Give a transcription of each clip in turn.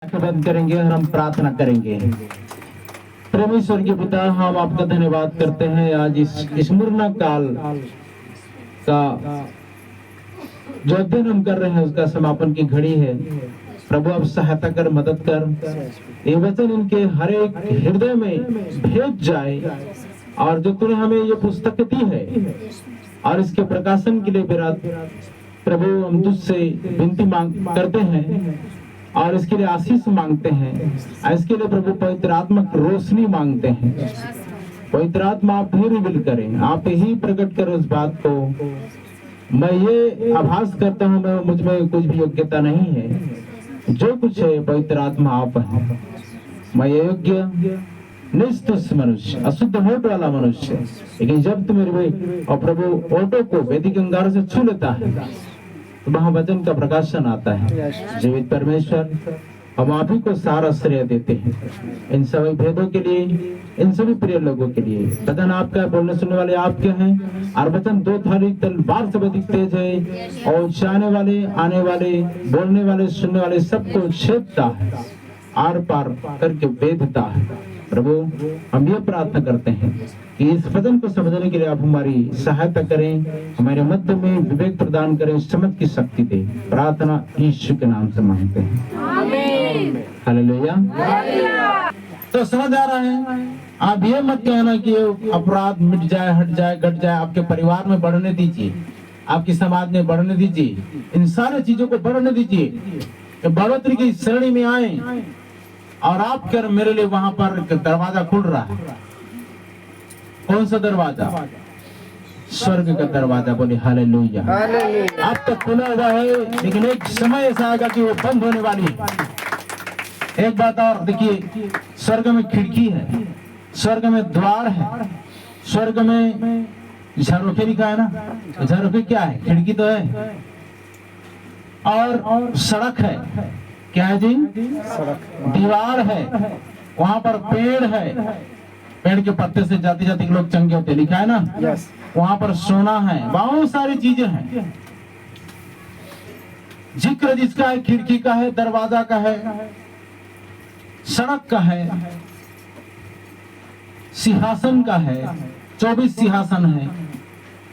बंद करेंगे और हम प्रार्थना करेंगे। परमेश्वर के पिता, हम आपका धन्यवाद करते हैं आज इस मुरना काल का जो अध्ययन हम कर रहे हैं उसका समापन की घड़ी है। प्रभु आप सहायता कर, मदद कर, ये वचन इनके हर एक हृदय में भेज जाए और जो तूने हमें ये पुस्तक दी है और इसके प्रकाशन के लिए विराट प्रभु हम तुझसे विनती मांग करते हैं और इसके लिए आशीष मांगते हैं। इसके लिए प्रभु पवित्र आत्मा की रोशनी मांगते हैं। पवित्र आत्मा आप ही रिवील करें, आप ही प्रकट करें उस बात को। मैं ये आभास करता हूँ मैं मुझ में कुछ भी योग्यता नहीं है, जो कुछ है पवित्र आत्मा आप है। मैं योग्य निस्तुष मनुष्य, अशुद्ध होठ वाला मनुष्य, लेकिन जब तुम मेरे और प्रभु ओटो को वेदिक अंगार से छू लेता है तो वहाँ वचन का प्रकाशन आता है। जीवित परमेश्वर, हम आप ही को सारा श्रेय देते हैं इन सभी भेदों के लिए, इन सभी प्रिय लोगों के लिए। वचन आपका, बोलने सुनने वाले आपके हैं और वचन दो धारी तलवार से अधिक तेज है और जाने वाले, आने वाले, बोलने वाले, सुनने वाले सबको छेदता है, आर पार करके वेधता है। प्रभु हम ये प्रार्थना करते हैं कि इस वचन को समझने के लिए आप हमारी सहायता करें, हमारे मध्य में विवेक प्रदान करें, समझ की शक्ति दें। प्रार्थना यीशु के नाम से मांगते हैं, आमीन। हालेलुया। तो समझ आ रहा है? आप ये मत कहना कि अपराध मिट जाए, हट जाए, घट जाए। आपके परिवार में बढ़ने दीजिए, आपकी समाज में बढ़ने दीजिए, इन सारी चीजों को बढ़ने दीजिए। बढ़ोतरी की श्रेणी में आए और आप कर मेरे लिए वहां पर दरवाजा खुल रहा है। कौन सा दरवाजा? स्वर्ग का दरवाजा। बोले हालेलुया। अब तक खुला हुआ है, लेकिन एक समय ऐसा आएगा कि वो बंद होने वाली है। एक बात और देखिए, स्वर्ग में खिड़की है, स्वर्ग में द्वार है, स्वर्ग में झरोखे लिखा है ना। झरोखे क्या है? खिड़की तो है। और सड़क है, क्या है जी? दीवार है, वहां पर पेड़ है, पेड़ के पत्ते से जाते जाते लोग चंगे होते, लिखा है ना। वहां पर सोना है, बहुत सारी चीजें हैं। जिक्र जिसका है, खिड़की का है, दरवाजा का है, सड़क का है, सिंहासन का है, 24 सिंहासन है,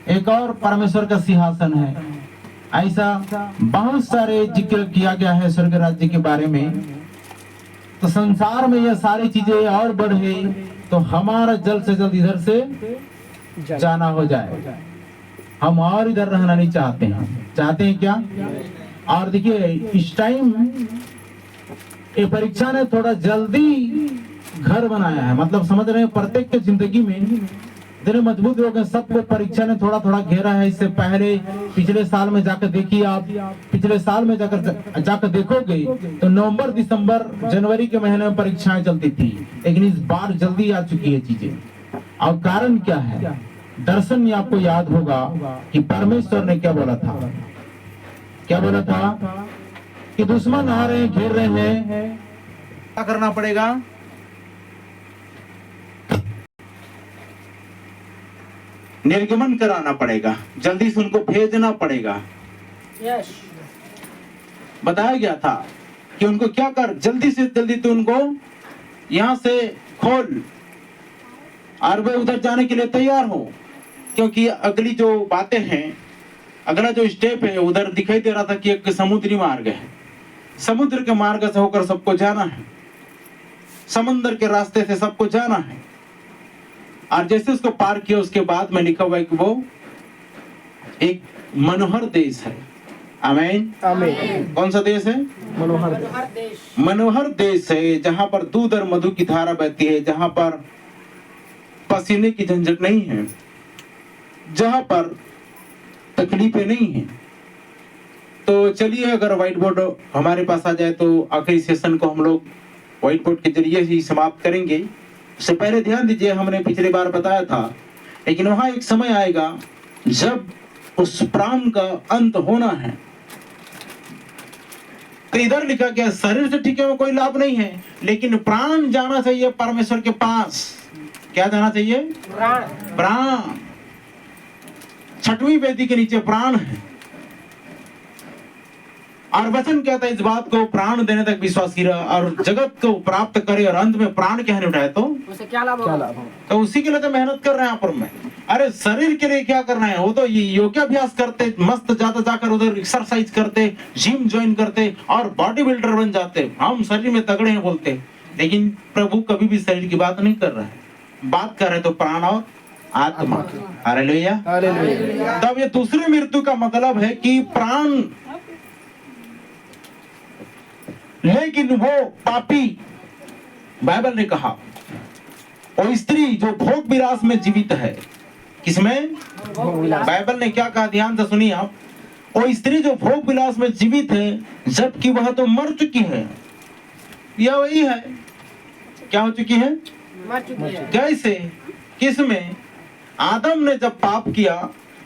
एक और परमेश्वर का सिंहासन है। ऐसा बहुत सारे जिक्र किया गया है स्वर्ग राज्य के बारे में। तो संसार में यह सारी चीजें और बढ़े तो हमारा जल्द से जल्द इधर से जाना हो जाए। हम और इधर रहना नहीं चाहते हैं। चाहते हैं क्या? और देखिए, इस टाइम ये परीक्षा ने थोड़ा जल्दी घर बनाया है। मतलब समझ रहे हैं, प्रत्येक के जिंदगी में इतने मजबूत लोग हैं, सबको परीक्षा ने थोड़ा थोड़ा घेरा है। इससे पहले पिछले साल में जाकर देखिए, आप पिछले साल में जाकर देखोगे तो नवंबर, दिसंबर, जनवरी के महीने में परीक्षाएं चलती थी, लेकिन इस बार जल्दी आ चुकी है चीजें। और कारण क्या है? दर्शन में आपको याद होगा कि परमेश्वर ने क्या बोला था? क्या बोला था? कि दुश्मन आ रहे हैं, घेर रहे हैं, क्या करना पड़ेगा? निर्गमन कराना पड़ेगा, जल्दी से उनको भेजना पड़ेगा। बताया गया था कि उनको क्या कर, जल्दी से जल्दी तो उनको यहां से खोल और वे उधर जाने के लिए तैयार हो। क्योंकि अगली जो बातें हैं, अगला जो स्टेप है, उधर दिखाई दे रहा था कि एक समुद्री मार्ग है। समुद्र के मार्ग से होकर सबको जाना है, समंदर के रास्ते से सबको जाना है। और जैसे उसको पार किया, उसके बाद में लिखा हुआ है कि वो एक मनोहर देश है। आमीन, आमीन। कौन सा देश है? मनोहर देश। मनोहर देश है, जहां पर दूध और मधु की धारा बहती है, जहां पर पसीने की झंझट नहीं है, जहां पर तकलीफें नहीं है। तो चलिए, अगर व्हाइट बोर्ड हमारे पास आ जाए तो आखिरी सेशन को हम लोग व्हाइट बोर्ड के जरिए ही समाप्त करेंगे। उससे पहले ध्यान दीजिए, हमने पिछली बार बताया था, लेकिन वहां एक समय आएगा जब उस प्राण का अंत होना है। तो इधर लिखा गया, शरीर से ठीक है वो कोई लाभ नहीं है, लेकिन प्राण जाना चाहिए परमेश्वर के पास। क्या जाना चाहिए? प्राण। छठवीं वेदी के नीचे प्राण है और वचन कहता है इस बात को प्राण देने तक विश्वासी रहा और जगत को प्राप्त करे और अंत में प्राण क्या नहीं उठाए तो उसे क्या लाभ होगा? तो उसी के लिए तो मेहनत कर रहे हैं यहाँ पर मैं। अरे शरीर के लिए क्या करना है, वो तो योगाभ्यास करते, मस्त जाता जाकर उधर एक्सरसाइज करते, जिम ज्वाइन करते और बॉडी बिल्डर बन जाते, हम शरीर में तगड़े हैं बोलते। लेकिन प्रभु कभी भी शरीर की बात नहीं कर रहा है, बात कर रहे तो प्राण और आत्मा। हालेलुया। तब ये दूसरी मृत्यु का मतलब है कि प्राण, लेकिन वो पापी, बाइबल ने कहा वो स्त्री जो भोग विलास में जीवित है, किसमें? बाइबल ने क्या कहा, ध्यान से सुनिए आप। वो स्त्री जो भोग विलास में जीवित है जबकि वह तो मर चुकी है। यह वही है, क्या हो चुकी है? मर चुकी है। कैसे? किसमें? आदम ने जब पाप किया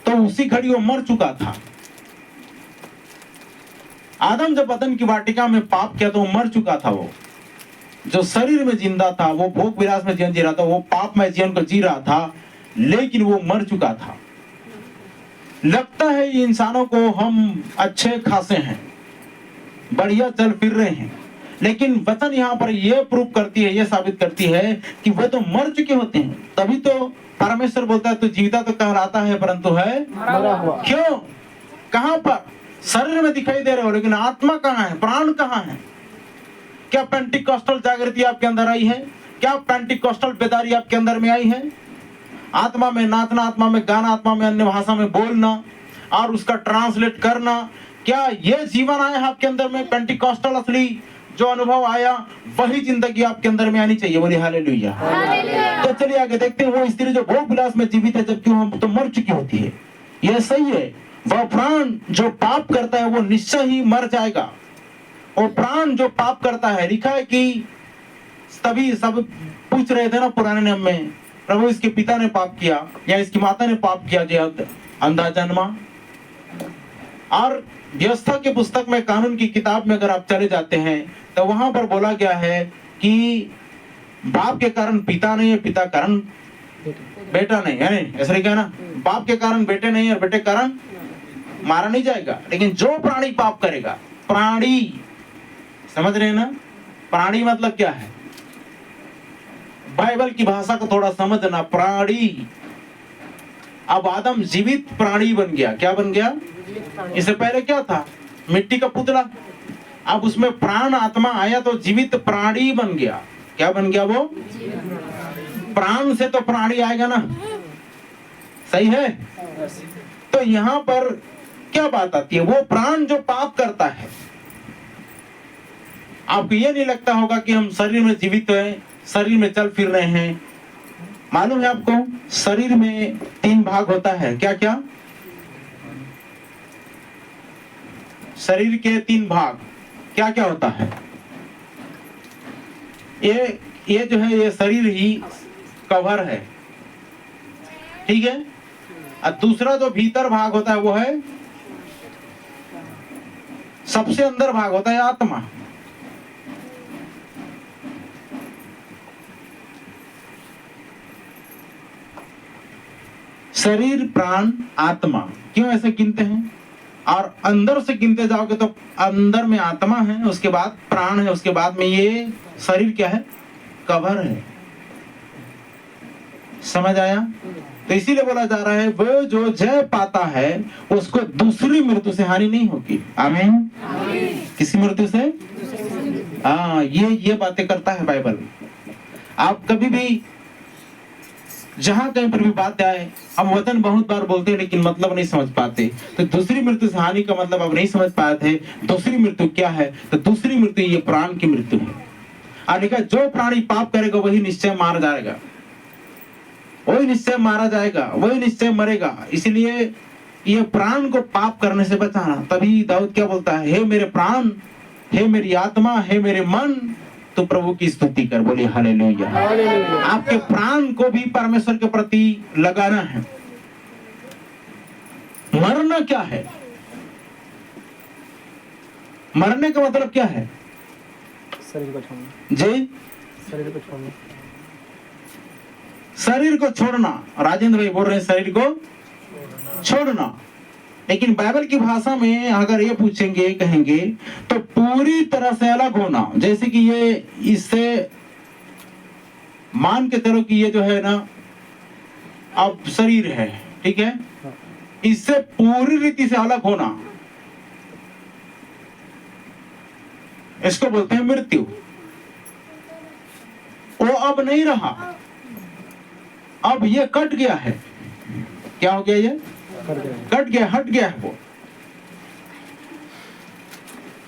तो उसी घड़ी वो मर चुका था। आदम जब अदन की वाटिका में पाप किया तो वो मर चुका था। वो जो शरीर में जिंदा था, वो भोग विलास में जीवन जी रहा था, वो पापमय जीवन को जी रहा था, लेकिन वो मर चुका था। लगता है इंसानों को हम अच्छे खासे हैं, बढ़िया चल फिर रहे हैं, लेकिन वचन यहाँ पर यह प्रूव करती है, यह साबित करती है कि वह तो मर चुके होते हैं। तभी तो परमेश्वर बोलता है तो जीविता तो कहलाता है परंतु है मरा हुआ। क्यों? कहां पर? शरीर में दिखाई दे रहे हो, लेकिन आत्मा कहाँ है, प्राण कहाँ है? क्या पेंटिकॉस्टल जागृति आपके अंदर आई है? क्या पेंटिकॉस्टल बेदारी आपके अंदर में आई है? आत्मा में नाचना, आत्मा में गाना, आत्मा में अन्य भाषा में बोलना और उसका ट्रांसलेट करना, क्या ये जीवन आया है आपके अंदर में? पेंटिकॉस्टल असली जो अनुभव आया वही जिंदगी आपके अंदर में आनी चाहिए। बोलिए हालेलुया। तो चलिए आगे देखते हैं। वो स्त्री जो भोग विलास में जीवित है जबकि वो तो मर चुकी होती है, यह सही है। वह प्राण जो पाप करता है वो निश्चय ही मर जाएगा। वो प्राण जो पाप करता है, लिखा है कि तभी सब पूछ रहे थे ना पुराने नियम में, प्रभु इसके पिता ने पाप किया या इसकी माता ने पाप किया जो अंधा जन्मा। और व्यवस्था के पुस्तक में, कानून की किताब में अगर आप चले जाते हैं तो वहां पर बोला गया है कि बाप के कारण पिता नहीं है, पिता कारण बेटा नहीं है, ऐसा नहीं कहना। बाप के कारण बेटे नहीं और बेटे के कारण मारा नहीं जाएगा। लेकिन जो प्राणी पाप करेगा, प्राणी समझ रहे हैं ना, प्राणी मतलब क्या है? बाइबल की भाषा को थोड़ा समझना। प्राणी, अब आदम जीवित प्राणी बन गया। क्या बन गया? इससे पहले क्या था? मिट्टी का पुतला। अब उसमें प्राण आत्मा आया तो जीवित प्राणी बन गया। क्या बन गया? वो प्राण से तो प्राणी आएगा ना, सही है? तो यहां पर क्या बात आती है? वो प्राण जो पाप करता है। आपको ये नहीं लगता होगा कि हम शरीर में जीवित हैं, शरीर में चल फिर रहे हैं। मालूम है आपको, शरीर में 3 भाग होता है। क्या क्या? शरीर के 3 भाग क्या क्या होता है? ये जो है ये शरीर ही कवर है, ठीक है। और दूसरा जो भीतर भाग होता है वो है, सबसे अंदर भाग होता है आत्मा। शरीर, प्राण, आत्मा, क्यों ऐसे गिनते हैं? और अंदर से गिनते जाओगे तो अंदर में आत्मा है, उसके बाद प्राण है, उसके बाद में ये शरीर क्या है? कवर है। समझ आया? तो इसीलिए बोला जा रहा है वो जो जय पाता है उसको दूसरी मृत्यु से हानि नहीं होगी। आमीन। किसी मृत्यु से? हाँ, ये बातें करता है बाइबल। आप कभी भी जहां कहीं पर भी बात आए, हम वचन बहुत बार बोलते हैं लेकिन मतलब नहीं समझ पाते। तो दूसरी मृत्यु से हानि का मतलब आप नहीं समझ पाए थे। दूसरी मृत्यु क्या है? तो दूसरी मृत्यु ये प्राण की मृत्यु है। और लिखा जो प्राणी पाप करेगा वही निश्चय मारा जाएगा, वही निश्चय मारा जाएगा, वही निश्चय मरेगा। इसलिए ये प्राण को पाप करने से बचाना। तभी दाऊद क्या बोलता है? हे मेरे प्राण, हे मेरी आत्मा, हे मेरे मन, तो प्रभु की स्तुति कर। बोलिए हालेलुया। आपके प्राण को भी परमेश्वर के प्रति लगाना है। मरना क्या है? मरने का मतलब क्या है? शरीर को छोड़ना। जी, शरीर को छोड़ना। शरीर को छोड़ना। राजेंद्र भाई बोल रहे हैं शरीर को छोड़ना। लेकिन बाइबल की भाषा में अगर ये पूछेंगे कहेंगे तो पूरी तरह से अलग होना, जैसे कि ये इससे मान के चलो कि ये जो है ना अब शरीर है, ठीक है, इससे पूरी रीति से अलग होना, इसको बोलते हैं मृत्यु। वो अब नहीं रहा, अब ये कट गया है। क्या हो गया? ये कट गया, हट गया है वो।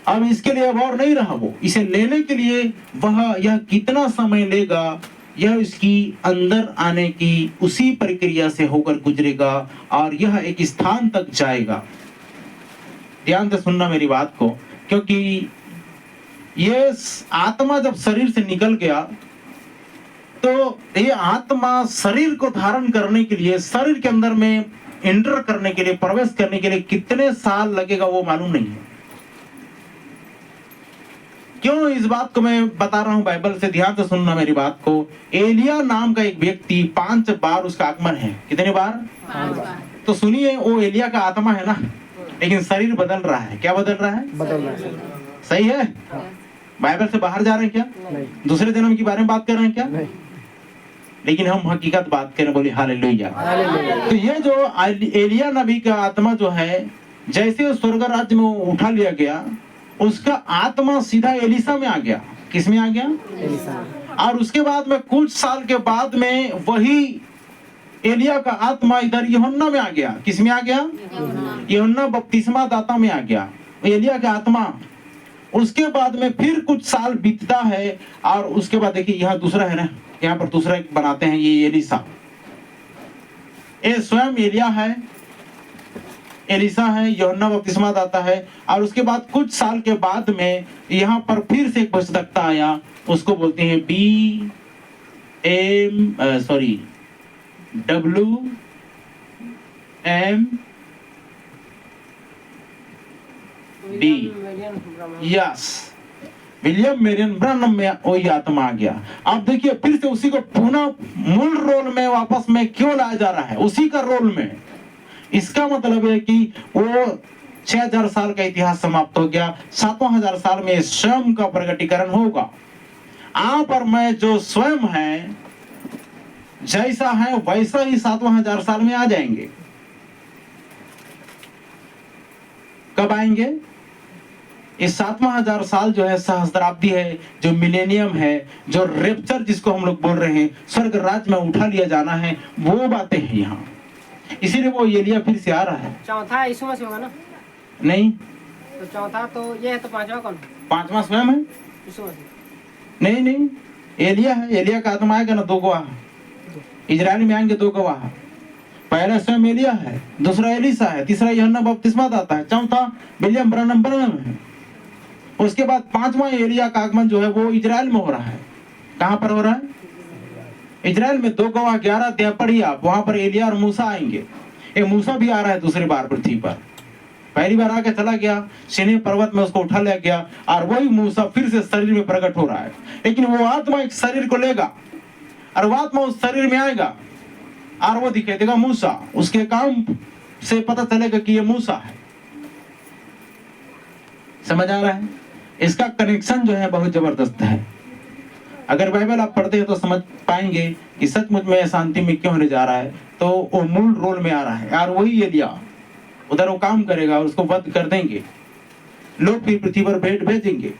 अब इसके लिए अब और नहीं रहा वो। इसे लेने के लिए यह कितना समय लेगा, यह इसकी अंदर आने की उसी प्रक्रिया से होकर गुजरेगा और यह एक स्थान तक जाएगा। ध्यान से सुनना मेरी बात को, क्योंकि ये आत्मा जब शरीर से निकल गया तो ये आत्मा शरीर को धारण करने के लिए, शरीर के अंदर में एंटर करने के लिए, प्रवेश करने के लिए कितने साल लगेगा वो मालूम नहीं है। क्यों इस बात को मैं बता रहा हूं बाइबल से? ध्यान से सुनना मेरी बात को। एलिया नाम का एक व्यक्ति 5 बार उसका आगमन है। कितने बार? 5 बार। तो सुनिए, वो एलिया का आत्मा है ना, लेकिन शरीर बदल रहा है। क्या बदल रहा है? बदल रहा है। सही है? बाइबल से बाहर जा रहे हैं क्या? नहीं। दूसरे जन्म के बारे में बात कर रहे हैं क्या? नहीं। लेकिन हम हकीकत बात करें, बोली हालेलुया। हालेलुया। तो ये जो एलिया नबी का आत्मा जो है, जैसे स्वर्ग राज्य में उठा लिया गया, उसका आत्मा सीधा एलिसा में आ गया। किस में आ गया? एलिसा। और उसके बाद में कुछ साल के बाद में वही एलिया का आत्मा इधर यूहन्ना में आ गया। किस में आ गया? यूहन्ना बपतिस्मा दाता में आ गया एलिया का आत्मा। उसके बाद में फिर कुछ साल बीतता है और उसके बाद देखिए यहाँ दूसरा है ना, यहाँ पर दूसरा एक बनाते हैं, ये एलिसा। ये स्वयं एलिया है, एलिसा है, यूहन्ना बपतिस्मा दाता है। और उसके बाद कुछ साल के बाद में यहाँ पर फिर से एक भविष्यवक्ता आया, उसको बोलते हैं WMD। Yes, William Marrion Branham में वही आत्मा आ गया। अब देखिए फिर से उसी को पुनः मूल रोल में वापस में क्यों लाया जा रहा है? उसी का रोल में। इसका मतलब है कि वो 6000 साल का इतिहास समाप्त हो गया, 7000 साल में स्वयं का प्रकटीकरण होगा। आप और मैं जो स्वयं है, जैसा है वैसा ही 7000 साल में आ जाएंगे। कब आएंगे? इस 7000 साल जो है सहस्त्राब्दी है, जो मिलेनियम है, जो रेप्चर जिसको हम लोग बोल रहे हैं, स्वर्ग राज्य में उठा लिया जाना है, वो बातें हैं यहाँ। इसीलिए वो एलिया फिर से आ रहा है। चौथा यीशु मसीह होगा ना? नहीं, तो चौथा तो ये है, तो पांचवा कौन? 5वां स्वयं है। यीशु मसीह। नहीं नहीं, एलिया है। एलिया का आत्मा आएगा ना, 2 गवाह इजराइल में आएंगे, 2 गवाह। पहला स्वयं एलिया है, दूसरा एलिसा है, तीसरा यूहन्ना बपतिस्मा दाता है, चौथा विलियम ब्रैनम है। उसके बाद 5वां एलिया का आगमन जो है वो इजराइल में हो रहा है। कहां पर हो रहा है? इजराइल में। 2 गवाह 11 अध्याय पढ़िए आप, वहां पर एलिया और मूसा आएंगे। ये मूसा भी आ रहा है दूसरी बार पृथ्वी पर। पहली बार आके चला गया, सीनै पर्वत में उसको उठा लिया गया, और वही मूसा फिर से शरीर में प्रकट हो रहा है। लेकिन वो आत्मा एक शरीर को लेगा और वो आत्मा उस शरीर में आएगा और वो दिखाई देगा मूसा। उसके काम से पता चलेगा कि ये मूसा है। समझ आ रहा है? इसका कनेक्शन जो है बहुत जबरदस्त है। अगर बाइबल आप पढ़ते हैं तो समझ पाएंगे कि सचमुच में शांति में क्यों होने जा रहा है। तो वो मूल रोल में आ रहा है और वही एलिया उधर वो काम करेगा और उसको वध कर देंगे। लोग फिर पृथ्वी पर भेंट भेजेंगे।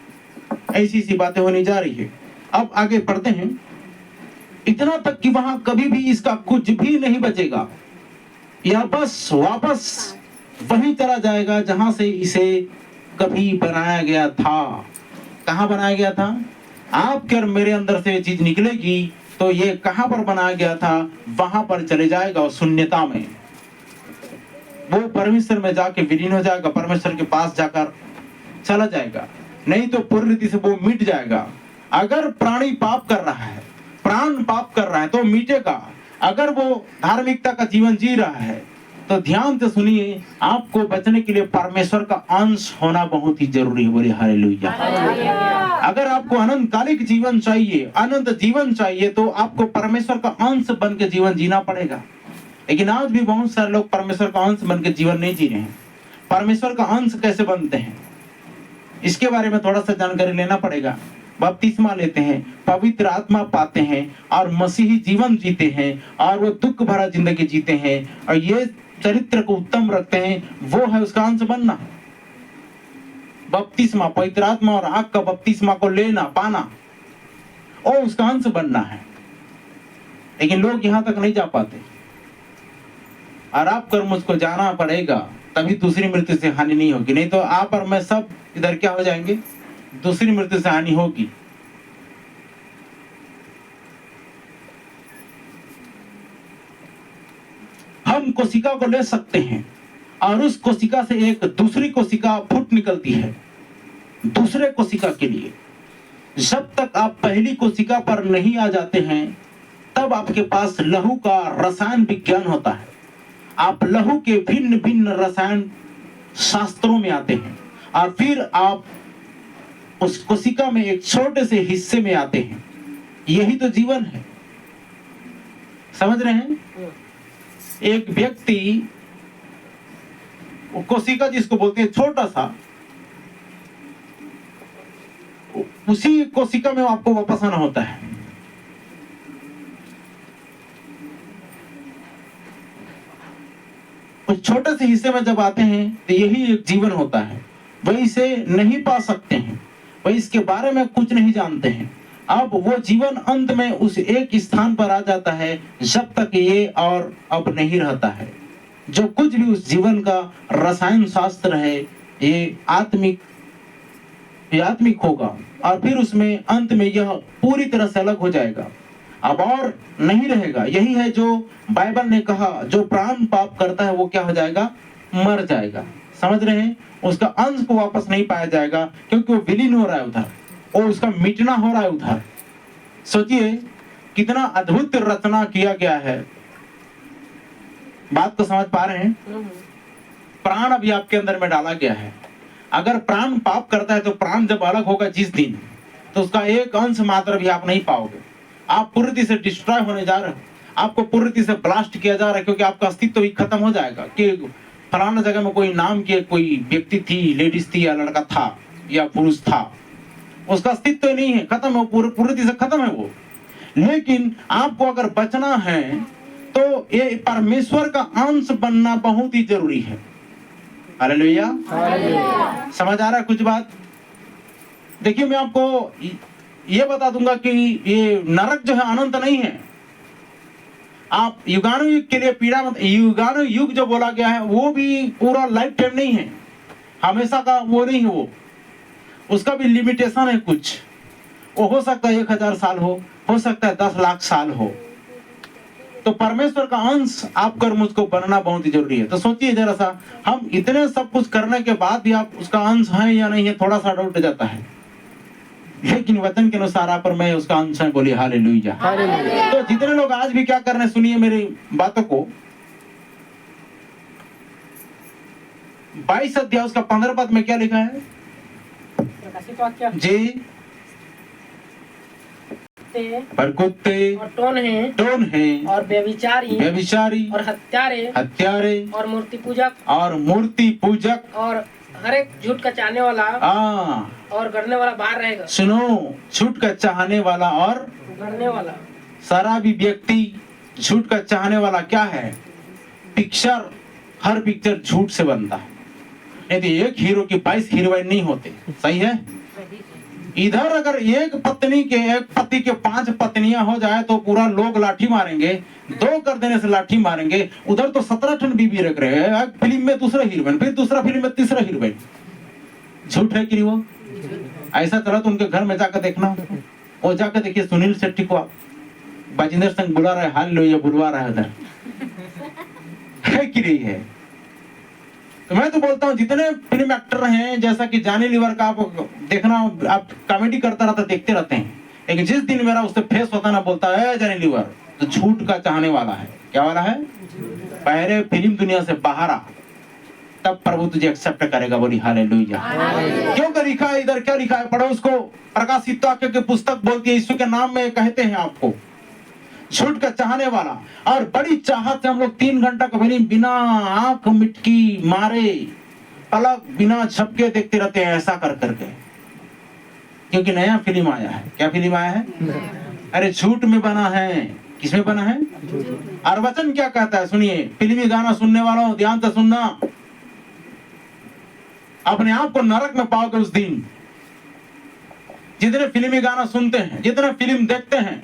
ऐसी सी बातें होने जा रही है। अब आगे पढ़ते हैं। इतना तक कि वहां कभी भी इसका कुछ भी नहीं बचेगा, यह बस वापस वहीं चला जाएगा जहां से इसे कभी बनाया गया था। कहां बनाया गया था? आपके और मेरे अंदर से ये चीज निकलेगी तो ये कहां पर बनाया गया था? वहां पर चले जाएगा और शून्यता में वो परमेश्वर में जाके विलीन हो जाएगा, परमेश्वर के पास जाकर चला जाएगा। नहीं तो पूरी रीति से वो मिट जाएगा। अगर प्राणी पाप कर रहा है, प्राण पाप कर रहा है तो मिटेगा। अगर वो धार्मिकता का जीवन जी रहा है तो ध्यान से सुनिए, आपको बचने के लिए परमेश्वर का अंश होना बहुत ही जरूरी है। बोले हालेलुया। अगर आपको अनंतकालिक जीवन चाहिए, अनंत जीवन चाहिए, तो आपको परमेश्वर का अंश बन के जीवन जीना पड़ेगा। लेकिन आज भी बहुत सारे लोग परमेश्वर का अंश बन के जीवन नहीं जी रहे हैं। परमेश्वर का अंश कैसे बनते हैं, इसके बारे में थोड़ा सा जानकारी लेना पड़ेगा। बपतिस्मा लेते हैं, पवित्र आत्मा पाते हैं और मसीही जीवन जीते हैं और वो दुख भरा जिंदगी जीते हैं और ये चरित्र को उत्तम रखते हैं, वो है उसका अंश बनना। बपतिस्मा, पवित्र आत्मा और आग का बपतिस्मा को लेना, पाना, और उसका अंश बनना है। लेकिन लोग यहां तक नहीं जा पाते और आप कर मुझको जाना पड़ेगा, तभी दूसरी मृत्यु से हानि नहीं होगी। नहीं तो आप और मैं सब इधर क्या हो जाएंगे, दूसरी मृत्यु से हानि होगी। हम कोशिका को ले सकते हैं और उस कोशिका से एक दूसरी कोशिका फूट निकलती है दूसरे कोशिका के लिए। जब तक आप पहली कोशिका पर नहीं आ जाते हैं तब आपके पास लहू का रसायन विज्ञान होता है। आप लहू के भिन्न भिन्न रसायन शास्त्रों में आते हैं और फिर आप उस कोशिका में एक छोटे से हिस्से में आते हैं। यही तो जीवन है, समझ रहे हैं। एक व्यक्ति, कोशिका जिसको बोलते हैं छोटा सा, उसी कोशिका में आपको वापस आना होता है। उस छोटे से हिस्से में जब आते हैं तो यही एक जीवन होता है। वही इसे नहीं पा सकते हैं, वही इसके बारे में कुछ नहीं जानते हैं। अब वो जीवन अंत में उस एक स्थान पर आ जाता है जब तक ये और अब नहीं रहता है। जो कुछ भी उस जीवन का रसायन शास्त्र है ये आत्मिक होगा और फिर उसमें अंत में यह पूरी तरह से अलग हो जाएगा, अब और नहीं रहेगा। यही है जो बाइबल ने कहा, जो प्राण पाप करता है वो क्या हो जाएगा, मर जाएगा। समझ रहे हैं, उसका अंश को वापस नहीं पाया जाएगा क्योंकि वो विलीन हो रहा है उधर और उसका मिटना हो रहा है उधर। सोचिए कितना अद्भुत रचना किया गया है। बात को समझ पा रहे हैं। प्राण अभी आपके अंदर में डाला गया है। अगर प्राण पाप करता है तो प्राण जब अलग होगा जिस दिन, तो उसका एक अंश मात्र भी आप नहीं पाओगे। आप पूरी तरह से डिस्ट्रॉय होने जा रहे हो, आपको पूरी तरह से ब्लास्ट किया जा रहा है क्योंकि आपका अस्तित्व ही खत्म हो जाएगा कि फलाना जगह में कोई नाम की कोई व्यक्ति थी, लेडीज थी या लड़का था या पुरुष था, उसका अस्तित्व ही नहीं है, खत्म है, पूरी तरह से खत्म है वो। लेकिन आपको अगर बचना है तो ये परमेश्वर का अंश बनना बहुत ही जरूरी है। हालेलुया। समझ आ रहा है कुछ बात? देखिए मैं आपको ये बता दूंगा कि ये नरक जो है अनंत नहीं है। आप युगानु युग के लिए पीड़ा मत, युगानु युग जो बोला गया है वो भी पूरा लाइफ टाइम नहीं है, हमेशा का वो नहीं है, वो उसका भी लिमिटेशन है कुछ। वो हो सकता है 1000 साल हो सकता है 10 लाख साल हो। तो परमेश्वर का अंश आप कर मुझको बनना बहुत ही जरूरी है। तो सोचिए जरा सा, हम इतने सब कुछ करने के बाद भी आप उसका अंश है या नहीं है, थोड़ा सा डाउट जाता है। लेकिन वचन के अनुसार आप और मैं उसका अंश है, बोलिए हालेलुया। तो जितने लोग आज भी क्या कर रहे हैं, सुनिए मेरी बातों को। 22 अध्याय उसका 15 पद में क्या लिखा है जी? पर कुत्ते और टोन है और व्यभिचारी और हत्यारे और मूर्ति पूजक और हर एक झूठ का चाहने वाला और गढ़ने वाला बाहर रहेगा। सुनो, झूठ का चाहने वाला और गढ़ने वाला, शराबी व्यक्ति झूठ का चाहने वाला क्या है? पिक्चर, हर पिक्चर झूठ से बनता है। यदि एक हीरो की 22 हीरोइन नहीं होते, सही है। इधर अगर एक पति के 5 पत्नियां हो जाए तो पूरा लोग लाठी मारेंगे, 2 कर देने से लाठी मारेंगे। उधर तो 17 टन बीबी रख रहे हैं, फिल्म में दूसरा हीरोइन, फिर दूसरा फिल्म में तीसरा हीरोइन। झूठ है कि नहीं वो? ऐसा चला तो उनके घर में जाकर देखना, और जाकर देखिए सुनील शेट्टी को बाजिंदर सिंह बुला रहा है, हालेलुया बुलवा रहा है उधर, है कि नहीं है? तो मैं तो बोलता हूँ जितने फिल्म एक्टर हैं, जैसा कि जॉनी लीवर का आप देखना, आप कॉमेडी करता रहता देखते रहते हैं, लेकिन जिस दिन मेरा उससे फेस होता ना, बोलता है जॉनी लीवर तो झूठ का चाहने वाला है। क्या वाला है? पहले फिल्म दुनिया से बाहर आ, तब प्रभु तुझे एक्सेप्ट करेगा। बोली हालेलुया। क्यों कर लिखा है इधर, क्या लिखा है? पढ़ो उसको। प्रकाशित वाक्य की पुस्तक बोलती है, यीशु के नाम में कहते हैं आपको, झूठ का चाहने वाला। और बड़ी चाहत से हम लोग 3 घंटा का फिल्म बिना आंख मिटकी मारे पलक बिना झपके देखते रहते हैं ऐसा कर करके, क्योंकि नया फिल्म आया है। क्या फिल्म आया है? अरे झूठ में बना है। किसमें बना है? और वचन क्या कहता है सुनिए, फिल्मी गाना सुनने वालों ध्यान से सुनना, अपने आप को नरक में पाओगे उस दिन। जितने फिल्मी गाना सुनते हैं, जितने फिल्म देखते हैं,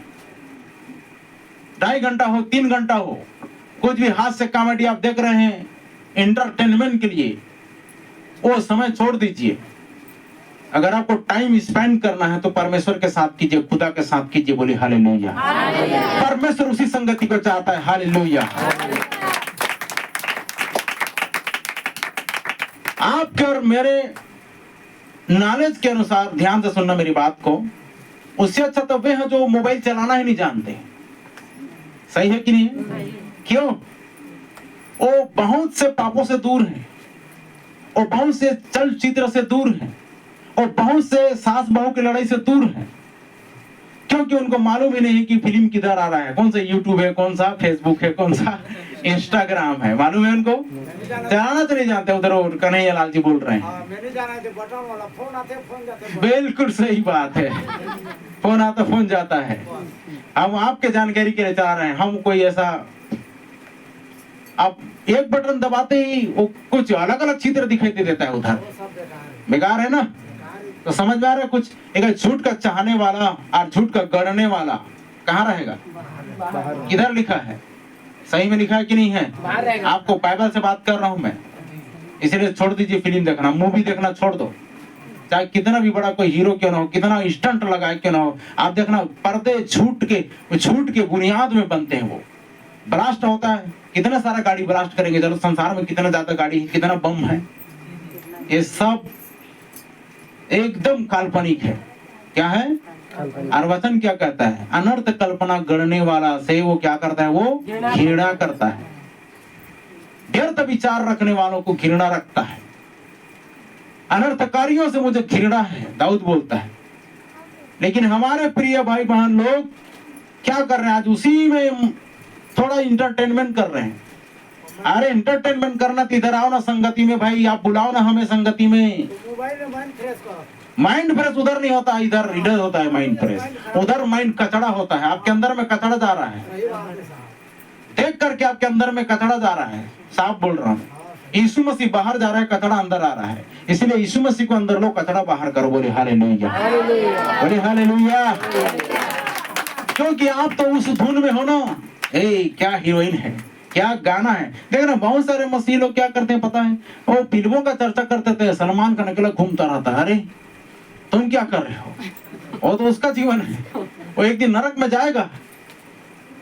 2.5 घंटा हो 3 घंटा हो, कुछ भी हास्य कॉमेडी आप देख रहे हैं एंटरटेनमेंट के लिए, वो समय छोड़ दीजिए। अगर आपको टाइम स्पेंड करना है तो परमेश्वर के साथ कीजिए, खुदा के साथ कीजिए। बोले हालेलुया। परमेश्वर उसी संगति को चाहता है। हालेलुया। आपके और मेरे नॉलेज के अनुसार ध्यान से सुनना मेरी बात को, उससे अच्छा तो वे हैं जो मोबाइल चलाना ही नहीं जानते। सही है कि नहीं? क्यों? वो बहुत से पापों से दूर हैं, और बहुत से चलचित्र से दूर हैं, और बहुत से सास बहू की लड़ाई से दूर हैं, क्योंकि उनको मालूम ही नहीं कि फिल्म किधर आ रहा है, कौन सा यूट्यूब है, कौन सा फेसबुक है, कौन सा इंस्टाग्राम है। मालूम है उनको? चलाना तो नहीं जानते। उधर कन्हैया लाल जी बोल रहे हैं बिल्कुल सही बात है, फोन आता फोन जाता है। हम आपके जानकारी के लिए चाह रहे हैं, हम कोई ऐसा, आप एक बटन दबाते ही वो कुछ अलग अलग चित्र दिखाई दे देता है उधर। बेकार है ना? तो समझ में आ रहा है कुछ? एक झूठ का चाहने वाला और झूठ का गढ़ने वाला कहाँ रहेगा? किधर लिखा है? सही में लिखा है कि नहीं है? आपको बाइबल से बात कर रहा हूं मैं, इसलिए छोड़ दीजिए फिल्म देखना, मूवी देखना छोड़ दो। चाहे कितना भी बड़ा कोई हीरो क्यों ना हो, कितना स्टंट लगाए क्यों ना हो, आप देखना पर्दे झूठ के बुनियाद में बनते हैं। वो ब्लास्ट होता है, कितना सारा गाड़ी ब्लास्ट करेंगे, चलो संसार में कितना ज्यादा गाड़ी है, कितना बम है, ये सब एकदम काल्पनिक है। क्या है? और वचन क्या कहता है? अनर्थ कल्पना गढ़ने वाला से वो क्या करता है? वो घृणा करता है। व्यर्थ विचार रखने वालों को घृणा रखता है। अनर्थकारियों से मुझे घृणा है, दाऊद बोलता है। लेकिन हमारे प्रिय भाई बहन लोग क्या कर रहे हैं? आज उसी में थोड़ा इंटरटेनमेंट कर रहे हैं। अरे एंटरटेनमेंट करना तो इधर आओ ना संगति में भाई, आप बुलाओ ना हमें संगति में। माइंड फ्रेश उधर नहीं होता, इधर इधर होता है माइंड फ्रेश। उधर माइंड कचड़ा होता है, आपके अंदर में कचड़ा जा रहा है। देख करके आपके अंदर में कचड़ा जा रहा है, साफ बोल रहा हूँ। यीशु मसीह बाहर जा रहा है, कचड़ा अंदर आ रहा है। इसलिए यीशु मसीह को अंदर लो, कचड़ा बाहर करो। बोले हालेलुया, बोले हालेलुया। क्योंकि आप तो उस धुन में हो ना। क्या हीरोइन है, क्या गाना है। देखना बहुत सारे मसीह लोग क्या करते हैं पता है? वो फिल्मों का चर्चा करते थे, सलमान खान अकेला घूमता रहता है। अरे तुम क्या कर रहे हो? वो तो उसका जीवन है, वो एक दिन नरक में जाएगा।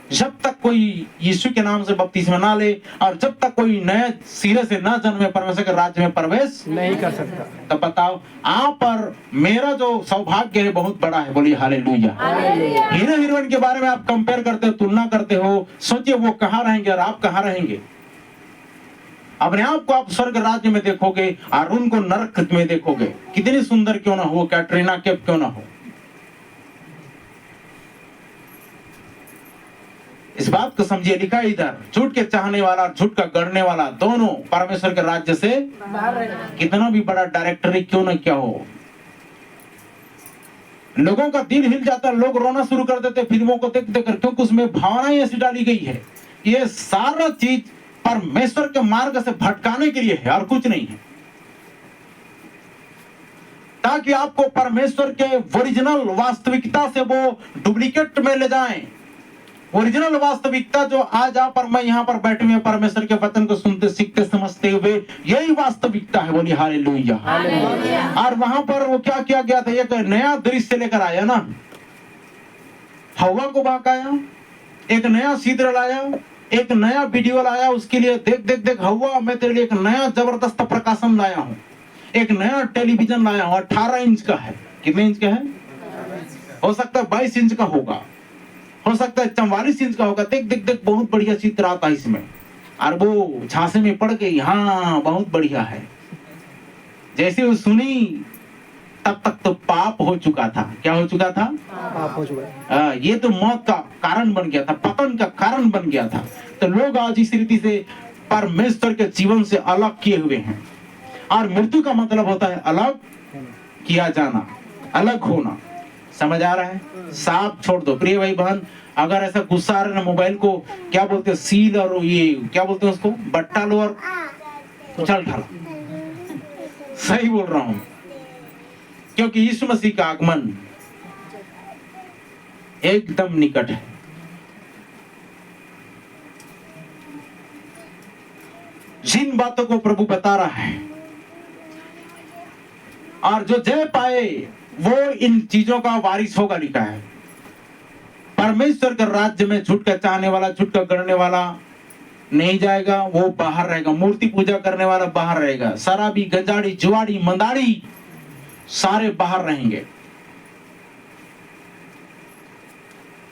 जब तक कोई यीशु के नाम से बपतिस्मा ना ले और जब तक कोई नए सिरे से ना जन्मे, परमेश्वर के राज्य में प्रवेश नहीं कर सकता। तो बताओ आप और मेरा जो सौभाग्य है बहुत बड़ा है। बोलिए हालेलुया। हीरो हीरोइन के बारे में आप कंपेयर करते हो, तुलना करते हो, सोचिए वो कहाँ रहेंगे और आप कहाँ रहेंगे। अपने आप को आप स्वर्ग राज्य में देखोगे और उनको नरक में देखोगे। कितनी सुंदर क्यों ना हो, कैटरीना कैफ क्यों ना हो। इस बात को समझिए, लिखा है इधर, झूठ के चाहने वाला और झूठ का गढ़ने वाला दोनों परमेश्वर के राज्य से कितना भी बड़ा डायरेक्टर क्यों ना क्या हो। लोगों का दिल हिल जाता है, लोग रोना शुरू कर देते फिल्मों को देख देकर, क्योंकि उसमें भावनाएं ऐसी डाली गई है। ये सारा चीज परमेश्वर के मार्ग से भटकाने के लिए है और कुछ नहीं है, ताकि आपको परमेश्वर के ओरिजिनल वास्तविकता से वो डुप्लीकेट में ले जाएं। ओरिजिनल वास्तविकता जो आज आप और मैं यहाँ पर बैठे हुए परमेश्वर के वचन को सुनते सीखते समझते हुए, यही वास्तविकता है। बोलिए हालेलुया। और वहां पर वो क्या किया गया था? एक नया दृश्य लेकर आया ना, हवा को बहकाया, एक नया चित्र लाया, एक नया वीडियो लाया। उसके लिए देख देख देख हवा, मैं तेरे लिए एक नया जबरदस्त प्रकाशन लाया हूँ, एक नया टेलीविजन लाया हूँ। 18 इंच का है। कितने इंच का है? हो सकता है 22 इंच का होगा, हो सकता है 44 इंच का होगा। देख देख देख बहुत बढ़िया चित्र आता है इसमें। और वो झांसे में पड़ गई, हाँ बहुत बढ़िया है। जैसे वो सुनी तब तक तो पाप हो चुका था। क्या हो चुका था? पाप हो चुका। ये तो मौत का कारण बन गया था, पतन का कारण बन गया था। तो लोग आज इस रीति से परमेश्वर के जीवन से अलग किए हुए हैं। और मृत्यु का मतलब होता है अलग किया जाना, अलग होना। समझ आ रहा है? साफ छोड़ दो प्रिय भाई बहन। अगर ऐसा गुस्सा आ रहा है ना, मोबाइल को क्या बोलते हैं, सील और ये क्या बोलते हैं उसको, बट्टा लो और उछल ढालो। सही बोल रहा हूं, क्योंकि यीशु मसीह का आगमन एकदम निकट है। जिन बातों को प्रभु बता रहा है, और जो जय पाए वो इन चीजों का वारिस होगा, लिखा है। परमेश्वर के राज्य में झूठ का चाहने वाला, झूठ का गढ़ने वाला नहीं जाएगा, वो बाहर रहेगा। मूर्ति पूजा करने वाला बाहर रहेगा। शराबी, गंजाड़ी, जुआड़ी, मंदाड़ी सारे बाहर रहेंगे।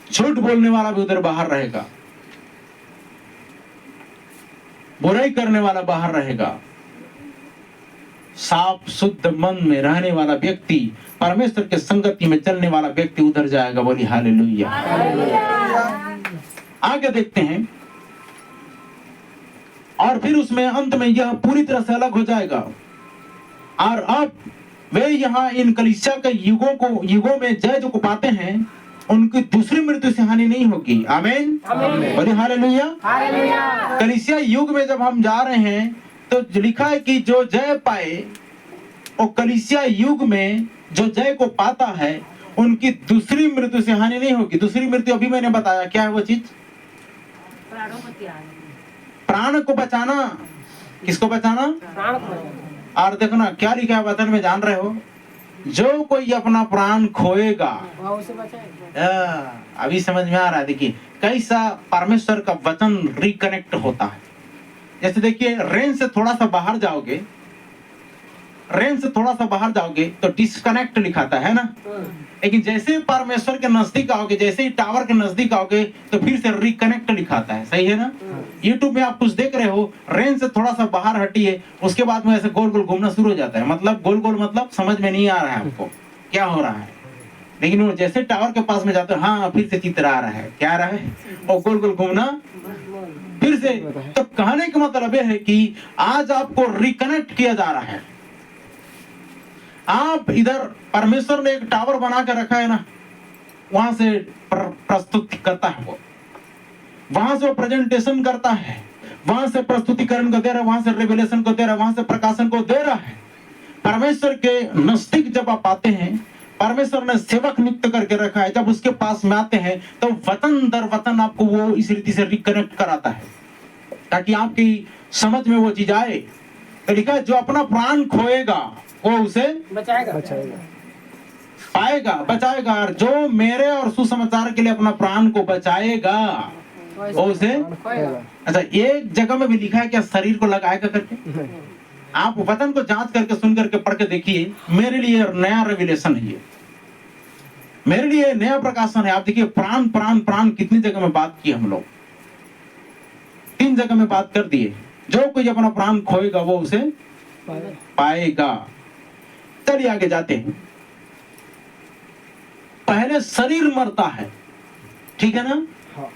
झूठ बोलने वाला भी उधर बाहर रहेगा। बुराई करने वाला बाहर रहेगा। साफ शुद्ध मन में रहने वाला व्यक्ति, परमेश्वर के संगति में चलने वाला व्यक्ति उधर जाएगा। बोली हालेलुया। आगे देखते हैं, और फिर उसमें अंत में यह पूरी तरह से अलग हो जाएगा। और अब वे यहाँ इन कलीसिया के युगों में जय जो को पाते हैं, उनकी दूसरी मृत्यु से हानि नहीं होगी। आमीन। बोली हालेलुया। कलीसिया युग में जब हम जा रहे हैं तो लिखा है कि जो जय पाए, और कलीसिया युग में जो जय को पाता है, उनकी दूसरी मृत्यु से हानि नहीं होगी। दूसरी मृत्यु अभी मैंने बताया, क्या है वो चीज? प्राण को बचाना। किसको बचाना? और देखो ना क्या लिखा है वचन में, जान रहे हो? जो कोई अपना प्राण खोएगा, अभी समझ में आ रहा है। देखिए कैसा परमेश्वर का वचन रिकनेक्ट होता है। जैसे देखिए, रेंज से थोड़ा सा बाहर जाओगे, रेंज से थोड़ा सा बाहर जाओगे तो डिस्कनेक्ट लिखाता है ना। लेकिन जैसे परमेश्वर के नजदीक आओगे, जैसे ही टावर के नजदीक आओगे, तो फिर से रिकनेक्ट लिखाता है। सही है ना? यूट्यूब में आप कुछ देख रहे हो, रेंज से थोड़ा सा बाहर हटिए, उसके बाद में ऐसे गोल गोल घूमना शुरू हो जाता है। मतलब गोल गोल मतलब समझ में नहीं आ रहा है आपको क्या हो रहा है, लेकिन वो जैसे टावर के पास में जाते हो, हाँ फिर से चित्र आ रहा है। क्या आ रहा है? और गोल गोल घूमना फिर से। तो कहने का मतलब यह है कि आज आपको रिकनेक्ट किया जा रहा है। आप इधर, परमेश्वर ने एक टावर बना के रखा है ना, वहां से प्रस्तुत करता है वो, वहां से वो प्रेजेंटेशन करता है, वहां से प्रस्तुतिकरण को दे रहा है, वहां से रेवलेशन को दे रहा है, वहां से प्रकाशन को दे रहा है। परमेश्वर के नजदीक जब आप आते हैं, परमेश्वर ने सेवक नियुक्त करके रखा है, जब उसके पास में आते हैं तो वतन दर वतन आपको वो इस रीति से रिकनेक्ट कराता है, ताकि आपकी समझ में वो चीज आए। तो लिखा है, जो अपना प्राण खोएगा वो उसे बचाएगा, पाएगा, बचाएगा। और जो मेरे और सुसमाचार के लिए अपना प्राण को बचाएगा वो उसे। अच्छा, एक जगह में भी लिखा है क्या शरीर को लगाएगा करके? आप वचन को जांच करके, सुन करके, पढ़ के देखिए। मेरे लिए नया रेवलेशन है ये, मेरे लिए नया प्रकाशन है। आप देखिए, प्राण प्राण प्राण कितनी जगह में बात की हम लोग, 3 जगह में बात कर दिए। जो कोई अपना प्राण खोएगा वो उसे पाएगा। चलिए आगे जाते हैं। पहले शरीर मरता है, ठीक है ना? हाँ।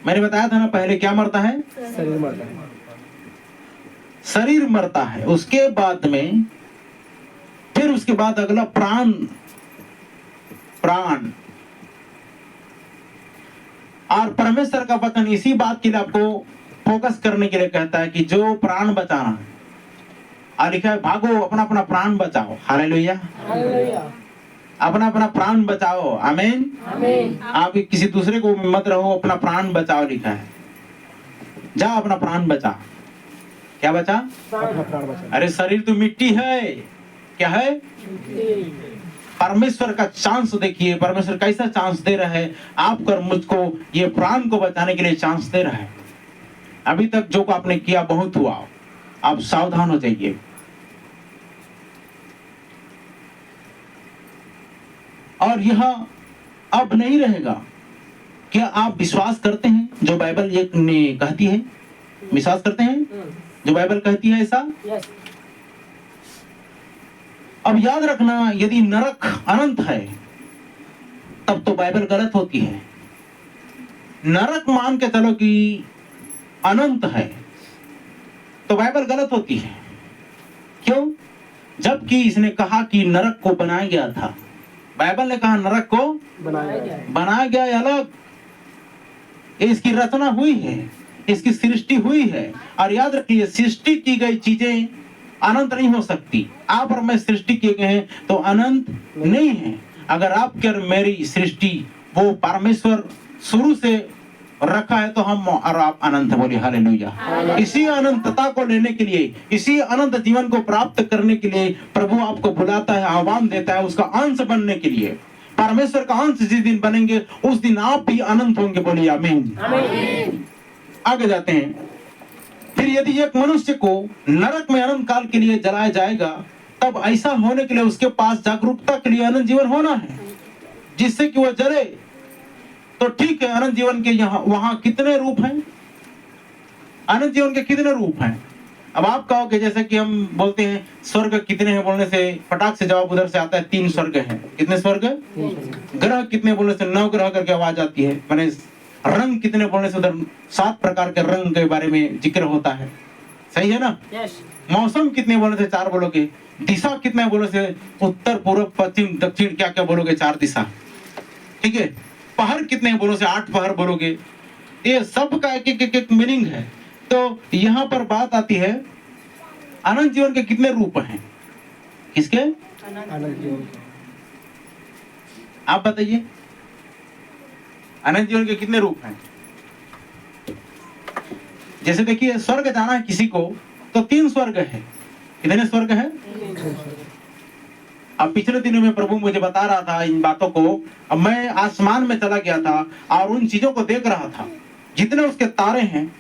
मैंने बताया था ना, पहले क्या मरता है? शरीर मरता है। शरीर मरता है, उसके बाद में फिर उसके बाद अगला प्राण। प्राण और परमेश्वर का वचन इसी बात के लिए आपको फोकस करने के लिए कहता है कि जो प्राण बचाना है, और लिखा है भागो, अपना अपना प्राण बचाओ। हालेलुया। अपना अपना प्राण बचाओ। आमीन। आप किसी दूसरे को मत रहो, अपना प्राण बचाओ लिखा है। जा अपना प्राण बचा। क्या बचा? अपना प्राण बचा। अरे शरीर तो मिट्टी है, क्या है? परमेश्वर का चांस देखिए, परमेश्वर कैसा चांस दे रहा है आपको और मुझको, ये प्राण को बचाने के लिए चांस दे रहा है। अभी तक जो आपने किया बहुत हुआ, आप सावधान हो जाइए। और यह अब नहीं रहेगा। क्या आप विश्वास करते हैं जो बाइबल ये कहती है? विश्वास करते हैं जो बाइबल कहती है ऐसा? अब याद रखना, यदि नरक अनंत है तब तो बाइबल गलत होती है। नरक मान के चलो कि अनंत है तो बाइबल गलत होती है। क्यों? जबकि इसने कहा कि नरक को बनाया गया था। बाइबल ने कहा नरक को बनाया गया है अलग। इसकी रचना हुई है, इसकी सृष्टि हुई है। और याद रखिए, सृष्टि की गई चीजें अनंत नहीं हो सकती। आप और मैं सृष्टि किए गए हैं तो अनंत नहीं है। अगर आपके और मेरी सृष्टि वो परमेश्वर शुरू से रखा है तो हम और आप अनंत। बोले हालेलुया। इसी अनंतता को लेने के लिए, इसी अनंत जीवन को प्राप्त करने के लिए प्रभु आपको बुलाता है, आह्वान देता है उसका अंश बनने के लिए। परमेश्वर का अंश जिस दिन बनेंगे उस दिन आप भी अनंत होंगे। बोलिए आमीन। आगे जाते हैं। फिर यदि एक मनुष्य को नरक में अनंत काल के लिए जलाया जाएगा, तब ऐसा होने के लिए उसके पास जागरूकता के लिए अनंत जीवन होना है, जिससे कि वह जले। तो ठीक है, अनंत जीवन के यहाँ वहां कितने रूप हैं? अनंत जीवन के कितने रूप हैं? अब आप कहोगे, जैसे कि हम बोलते हैं स्वर्ग कितने हैं बोलने से फटाक से जवाब उधर से आता है 3 स्वर्ग हैं। कितने स्वर्ग? ग्रह कितने बोलने से 9 ग्रह करके आवाज आती है। मैंने रंग कितने बोलने से उधर 7 प्रकार के रंग के बारे में जिक्र होता है। सही है ना? मौसम कितने बोलने से 4 बोलोगे। दिशा कितने बोलने से उत्तर पूर्व पश्चिम दक्षिण क्या क्या बोलोगे, 4 दिशा। ठीक है। पहर कितने बोलो से 8 पहर बोलोगे। ये सब का एक मीनिंग है। तो यहाँ पर बात आती है अनंत जीवन के कितने रूप हैं? किसके? अनंत जीवन। आप बताइए, अनंत जीवन के कितने रूप हैं? जैसे देखिए, स्वर्ग जाना है किसी को तो 3 स्वर्ग है। कितने स्वर्ग है? अब पिछले दिनों में प्रभु मुझे बता रहा था इन बातों को। अब मैं आसमान में चला गया था और उन चीजों को देख रहा था, जितने उसके तारे हैं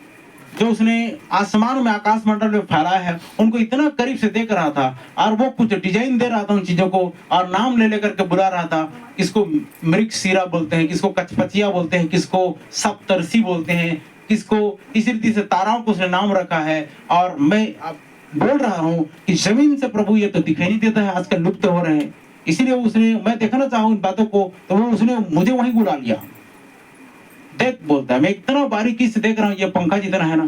जो उसने आसमान में आकाश मंडल में फैलाया है, उनको इतना करीब से देख रहा था। और वो कुछ डिजाइन दे रहा था उन चीजों को, और नाम ले लेकर के बुला रहा था। किसको मृगशिरा बोलते हैं, किसको कचपचिया बोलते हैं, किसको सप्तर्षि बोलते हैं, किसको इस रीति से ताराओं को उसने नाम रखा है। और मैं बोल रहा हूँ कि जमीन से प्रभु ये तो दिखाई नहीं देता है, आजकल लुप्त हो रहे हैं। इसीलिए उसने, मैं देखना चाहूँ इन बातों को, तो वो उसने मुझे वहीं बुला लिया। देख बोलता है, मैं इतना बारीकी से देख रहा हूँ, ये पंखा जितना है ना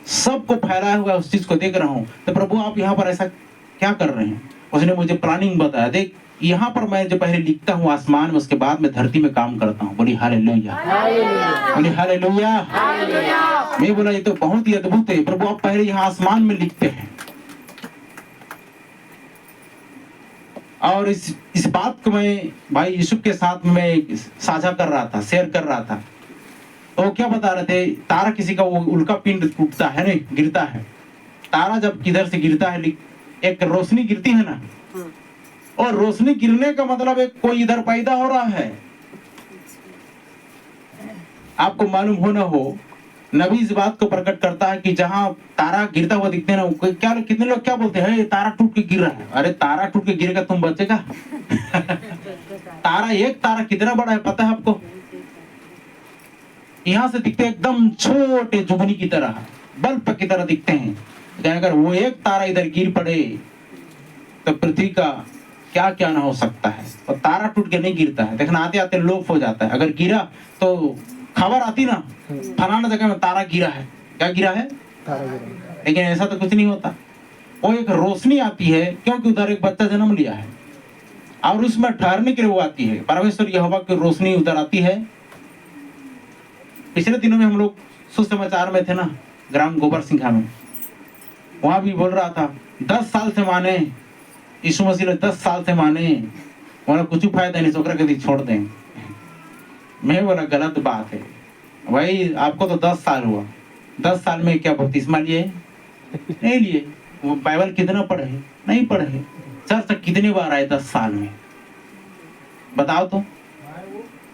सबको फैलाया हुआ उस चीज को देख रहा हूँ। तो प्रभु आप यहाँ पर ऐसा क्या कर रहे हैं? उसने मुझे प्लानिंग बताया। देख, यहाँ पर मैं जो पहले लिखता हूँ आसमान में, उसके बाद में धरती में काम करता हूँ। बोली हालेलुया, बोली हालेलुया। मैं बोला ये तो बहुत ही अद्भुत है प्रभु, आप पहले यहाँ आसमान में लिखते हैं। और इस बात को मैं भाई यूसुफ के साथ में साझा कर रहा था, शेयर कर रहा था। तो वो क्या बता रहे थे, तारा किसी का वो उल्का पिंड टूटता है, नहीं गिरता है। तारा जब किधर से गिरता है, एक रोशनी गिरती है ना, और रोशनी गिरने का मतलब एक कोई इधर पैदा हो रहा है। आपको मालूम हो ना हो, नबी इस बात को प्रकट करता है कि जहां तारा गिरता हुआ दिखते हैं ना, क्या कितने लोग क्या बोलते हैं, तारा टूट के गिर रहा है। अरे तारा टूट के गिरेगा तुम बचेगा? तारा, एक तारा कितना बड़ा है पता है आपको? यहाँ से दिखते एकदम छोटे जुगनी की तरह, बल्ब की तरह दिखते हैं। अगर वो एक तारा इधर गिर पड़े तो पृथ्वी का क्या क्या ना हो सकता है। और तारा टूट के नहीं गिरता है, देखना आते आते लोप हो जाता है। अगर गिरा तो खबर आती ना, फलाना जगह में तारा गिरा है, क्या गिरा है, लेकिन ऐसा तो कुछ नहीं होता। वो एक रोशनी आती है, क्योंकि उधर एक बच्चा जन्म लिया है और उसमें ठहरने के लिए वो आती है। परमेश्वर यहोवा की रोशनी उधर आती है। पिछले दिनों में हम लोग सुसमाचार में थे ना, ग्राम गोबर सिंघा में, वहां भी बोल रहा था 10 साल से माने यीशु मसीह ने, 10 साल से माने, बोला कुछ फायदा नहीं, छोकरा कभी छोड़ दें। मैं बोला गलत बात है भाई, आपको तो 10 साल हुआ, 10 साल में क्या बपतिस्मा लिए? नहीं लिए। वो बाइबल कितना पढ़े? नहीं पढ़े। चर्च कितनी बार आए 10 साल में? बताओ तो।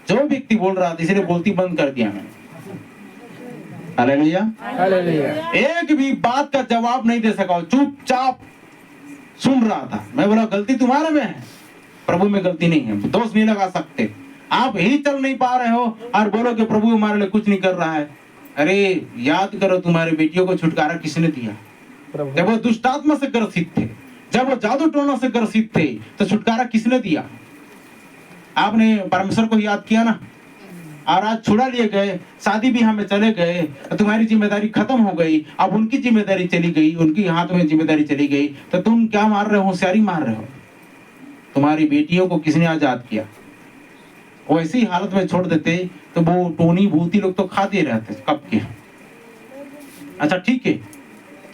जो व्यक्ति बोल रहा था, इसलिए बोलती बंद कर दिया मैंने। Hallelujah, hallelujah. एक भी बात का जवाब नहीं दे सका, चुपचाप सुन रहा था। मैं बोला गलती तुम्हारे में है, प्रभु में गलती नहीं है, दोष नहीं लगा सकते। आप ही चल नहीं पा रहे हो और बोलो कि प्रभु हमारे लिए कुछ नहीं कर रहा है। अरे याद करो, तुम्हारे बेटियों को छुटकारा किसने दिया? जब वो दुष्टात्मा से ग्रसित थे, जब वो जादू टोना से ग्रसित थे, तो छुटकारा किसने दिया? आपने परमेश्वर को याद किया ना, और आज छुड़ा लिए गए, शादी ब्याह में चले गए, तुम्हारी जिम्मेदारी खत्म हो गई, अब उनकी जिम्मेदारी चली गई, उनकी हाथ में जिम्मेदारी चली गई, तो तुम क्या मार रहे हो? होशियारी मार रहे हो। तुम्हारी बेटियों को किसने आजाद किया? वैसी हालत में छोड़ देते तो वो टोनी भूती लोग तो खाते रहते कब के। अच्छा ठीक है,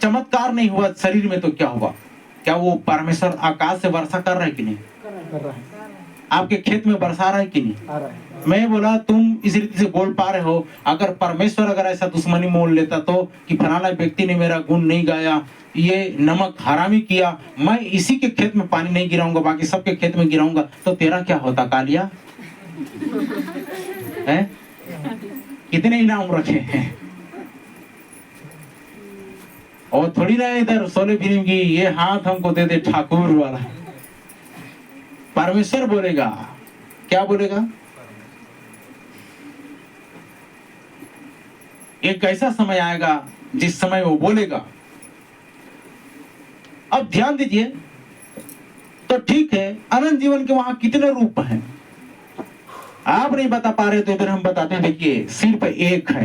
चमत्कार नहीं हुआ शरीर में तो क्या हुआ? क्या वो परमेश्वर आकाश से वर्षा कर रहा है कि नहीं? कर रहा है, आपके खेत में बरसा रहा है कि नहीं? आ रहा है। मैं बोला तुम इस रीति से बोल पा रहे हो, अगर परमेश्वर अगर ऐसा दुश्मनी मोल लेता तो कि फलाना व्यक्ति ने मेरा गुण नहीं गाया, ये नमक हरामी किया, मैं इसी के खेत में पानी नहीं गिराऊंगा, बाकी सबके खेत में गिराऊंगा, तो तेरा क्या होता कालिया? है? कितने इनाम रखे हैं? और थोड़ी ना इधर सोले फिल्म की ये हाथ हमको दे दे ठाकुर वाला। परमेश्वर बोलेगा, क्या बोलेगा? एक ऐसा समय आएगा जिस समय वो बोलेगा। अब ध्यान दीजिए, तो ठीक है, अनंत जीवन के वहां कितने रूप हैं आप नहीं बता पा रहे, तो इधर हम बताते हैं। देखिए सिर्फ एक है।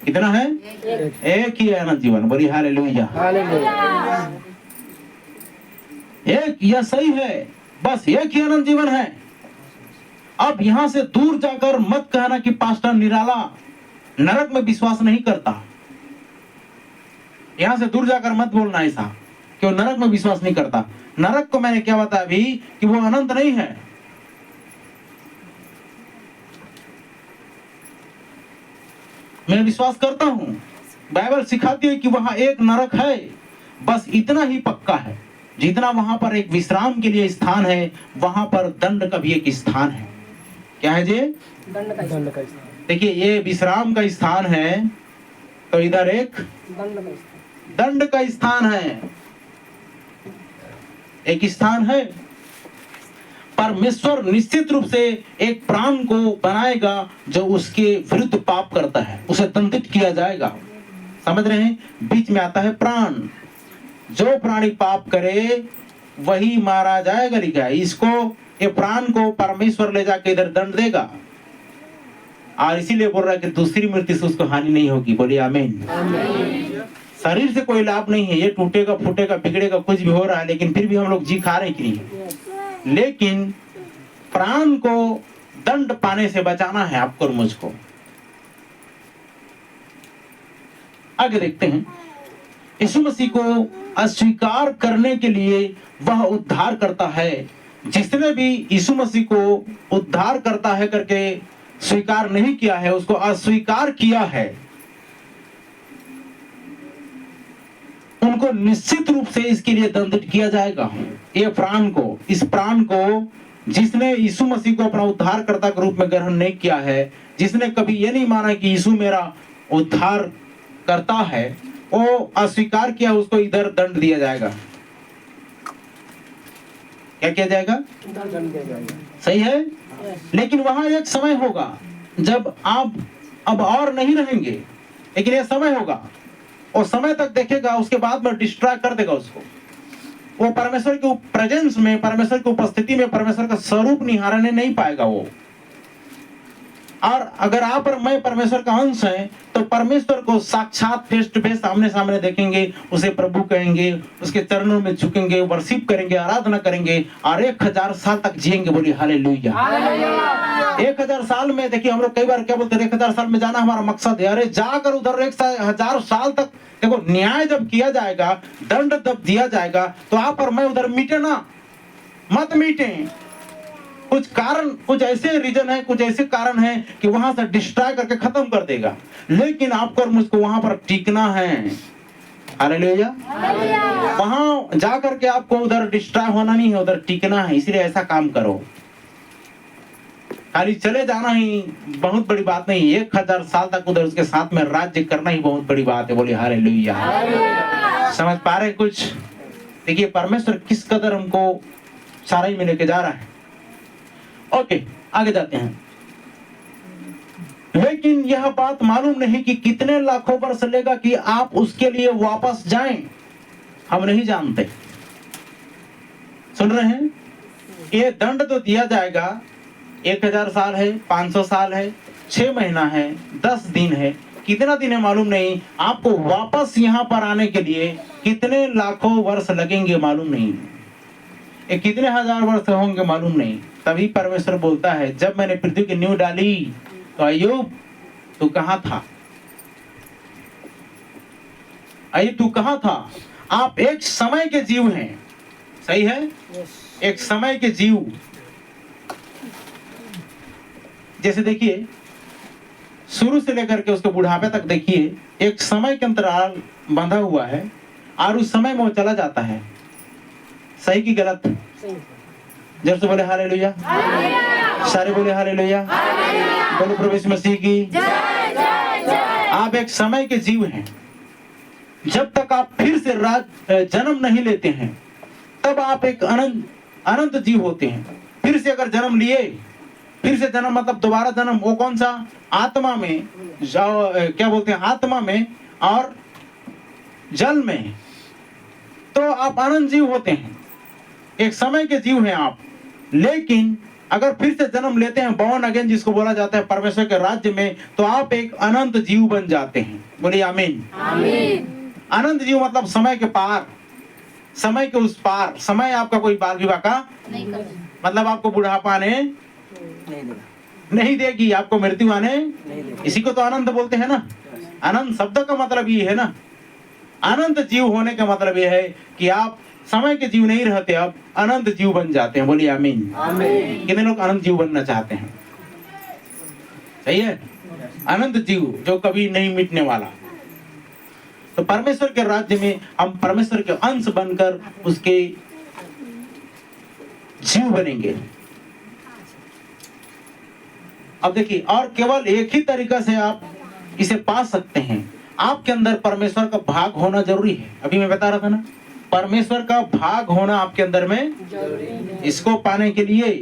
कितना है? एक ही है अनंत जीवन। बोली हालेलुया। हालेलुया। एक, यह सही है, बस एक ही अनंत जीवन है। अब यहां से दूर जाकर मत कहना कि पास्टर निराला नरक में विश्वास नहीं करता। यहां से दूर जाकर मत बोलना ऐसा कि वो नरक में विश्वास नहीं करता। नरक को मैंने क्या बताया अभी कि वो अनंत नहीं है। मैं विश्वास करता हूं, बाइबल सिखाती है कि वहां एक नरक है, बस इतना ही पक्का है। जितना वहां पर एक विश्राम के लिए स्थान है, वहां पर दंड का भी एक स्थान है। क्या है जी? दंड का स्थान। देखिए ये विश्राम का स्थान है, तो इधर एक दंड का स्थान है। एक स्थान है। परमेश्वर निश्चित रूप से एक प्राण को बनाएगा जो उसके विरुद्ध पाप करता है, उसे दंडित किया जाएगा। समझ रहे हैं? बीच में आता है प्राण। जो प्राणी पाप करे वही मारा जाएगा, लिखा है। इसको, ये प्राण को परमेश्वर ले जाके इधर दंड देगा, और इसीलिए बोल रहा है कि दूसरी मृत्यु से उसको हानि नहीं होगी। बोलिए आमीन। शरीर से कोई लाभ नहीं है, ये टूटेगा फूटेगा बिगड़ेगा कुछ भी हो रहा है, लेकिन फिर भी हम लोग जी खा रहे कि नहीं। लेकिन प्राण को दंड पाने से बचाना है आपको और मुझको। आगे देखते हैं। यीशु मसीह को अस्वीकार करने के लिए वह उद्धार करता है। जिसने भी यीशु मसीह को उद्धार करता है करके स्वीकार नहीं किया है, उसको अस्वीकार किया है, उनको निश्चित रूप से इसके लिए दंडित किया जाएगा। ये प्राण को, इस प्राण को जिसने यीशु मसीह को अपना उद्धारकर्ता के रूप में ग्रहण नहीं किया है, जिसने कभी ये नहीं माना कि यीशु मेरा उद्धार करता है, वो अस्वीकार किया, उसको इधर दंड दिया जाएगा। क्या किया जाएगा? दंड दिया जाएगा। सही है। लेकिन वहां एक समय होगा जब आप अब और नहीं रहेंगे, लेकिन यह समय होगा, और समय तक देखेगा, उसके बाद में डिस्ट्रैक्ट कर देगा उसको। वो परमेश्वर के प्रेजेंस में, परमेश्वर की उपस्थिति में परमेश्वर का स्वरूप निहारने नहीं पाएगा वो। और अगर आप और मैं परमेश्वर का अंश है, तो परमेश्वर को साक्षात फेस टू फेस, सामने सामने देखेंगे, उसे प्रभु कहेंगे, उसके चरणों में झुकेंगे, वर्शिप करेंगे, आराधना करेंगे, और 1000 साल तक जिएंगे। बोलिए हालेलुया। 1000 साल में, देखिए हम लोग कई बार क्या बोलते हैं, 1000 साल में जाना हमारा मकसद है। अरे जाकर उधर 1000 साल तक, देखो न्याय जब किया जाएगा, दंड जब दिया जाएगा, तो आप और मैं उधर मिटे ना, मत मिटे। कुछ कारण, कुछ ऐसे रीजन है, कुछ ऐसे कारण है कि वहां से डिस्ट्रॉय करके खत्म कर देगा, लेकिन आपको और मुझको वहां पर टिकना है। हालेलुया। वहां जाकर के आपको उधर डिस्ट्रॉय होना नहीं है, उधर टिकना है। इसलिए ऐसा काम करो। खाली चले जाना ही बहुत बड़ी बात नहीं, 1000 साल तक उधर उसके साथ में राज्य करना ही बहुत बड़ी बात है। बोलिए हालेलुया। समझ पा रहे कुछ? देखिए परमेश्वर किस कदर हमको साराई में लेके जा रहा है। ओके, आगे जाते हैं। लेकिन यह बात मालूम नहीं कि कितने लाखों वर्ष लेगा कि आप उसके लिए वापस जाएं, हम नहीं जानते। सुन रहे हैं? ये दंड तो दिया जाएगा, 1000 साल है, 500 साल है, 6 महीना है, 10 दिन है, कितना दिन है मालूम नहीं। आपको वापस यहाँ पर आने के लिए कितने लाखों वर्ष लगेंगे मालूम नहीं, ये कितने हजार वर्ष होंगे मालूम नहीं। तभी परमेश्वर बोलता है, जब मैंने पृथ्वी की नींव डाली तो अय्यूब तू कहाँ था? अय्यूब तू कहाँ था? आप एक समय के जीव हैं, सही है, एक समय के जीव। जैसे देखिए शुरू से लेकर के उसके बुढ़ापे तक देखिए, एक समय के अंतराल बंधा हुआ है और उस समय में वो चला जाता है। सही की गलत? जब से बोले हालेलुया, सारे बोले हालेलुया, बोलो प्रभु यीशु मसीह की। आप एक समय के जीव हैं। जब तक आप फिर से जन्म नहीं लेते हैं तब आप एक अनंत जीव होते हैं। फिर से अगर जन्म लिए, फिर से जन्म मतलब दोबारा जन्म, वो कौन सा? आत्मा में, क्या बोलते हैं, आत्मा में और जल में, तो आप अनंत जीव होते हैं, एक समय के जीव हैं आप। लेकिन अगर फिर से जन्म लेते हैं, बॉर्न अगेन जिसको बोला जाता है परमेश्वर के राज्य में, तो आप एक अनंत जीव बन जाते हैं। बोलिए आमीन। अनंत जीव मतलब समय के पार, समय के उस पार। समय आपका कोई बाल विवाह का नहीं, मतलब आपको बुढ़ापा आने नहीं देगी, आपको मृत्यु आने, इसी को तो अनंत बोलते हैं ना। अनंत शब्द का मतलब ये है ना, अनंत जीव होने का मतलब ये है कि आप समय के जीव नहीं रहते, अब अनंत जीव बन जाते हैं। बोलिए आमीन। कितने लोग अनंत जीव बनना चाहते हैं? सही है, अनंत जीव जो कभी नहीं मिटने वाला। तो परमेश्वर के राज्य में हम परमेश्वर के अंश बनकर उसके जीव बनेंगे। अब देखिए, और केवल एक ही तरीका से आप इसे पा सकते हैं, आपके अंदर परमेश्वर का भाग होना जरूरी है। अभी मैं बता रहा था ना, परमेश्वर का भाग होना आपके अंदर में। इसको पाने के लिए,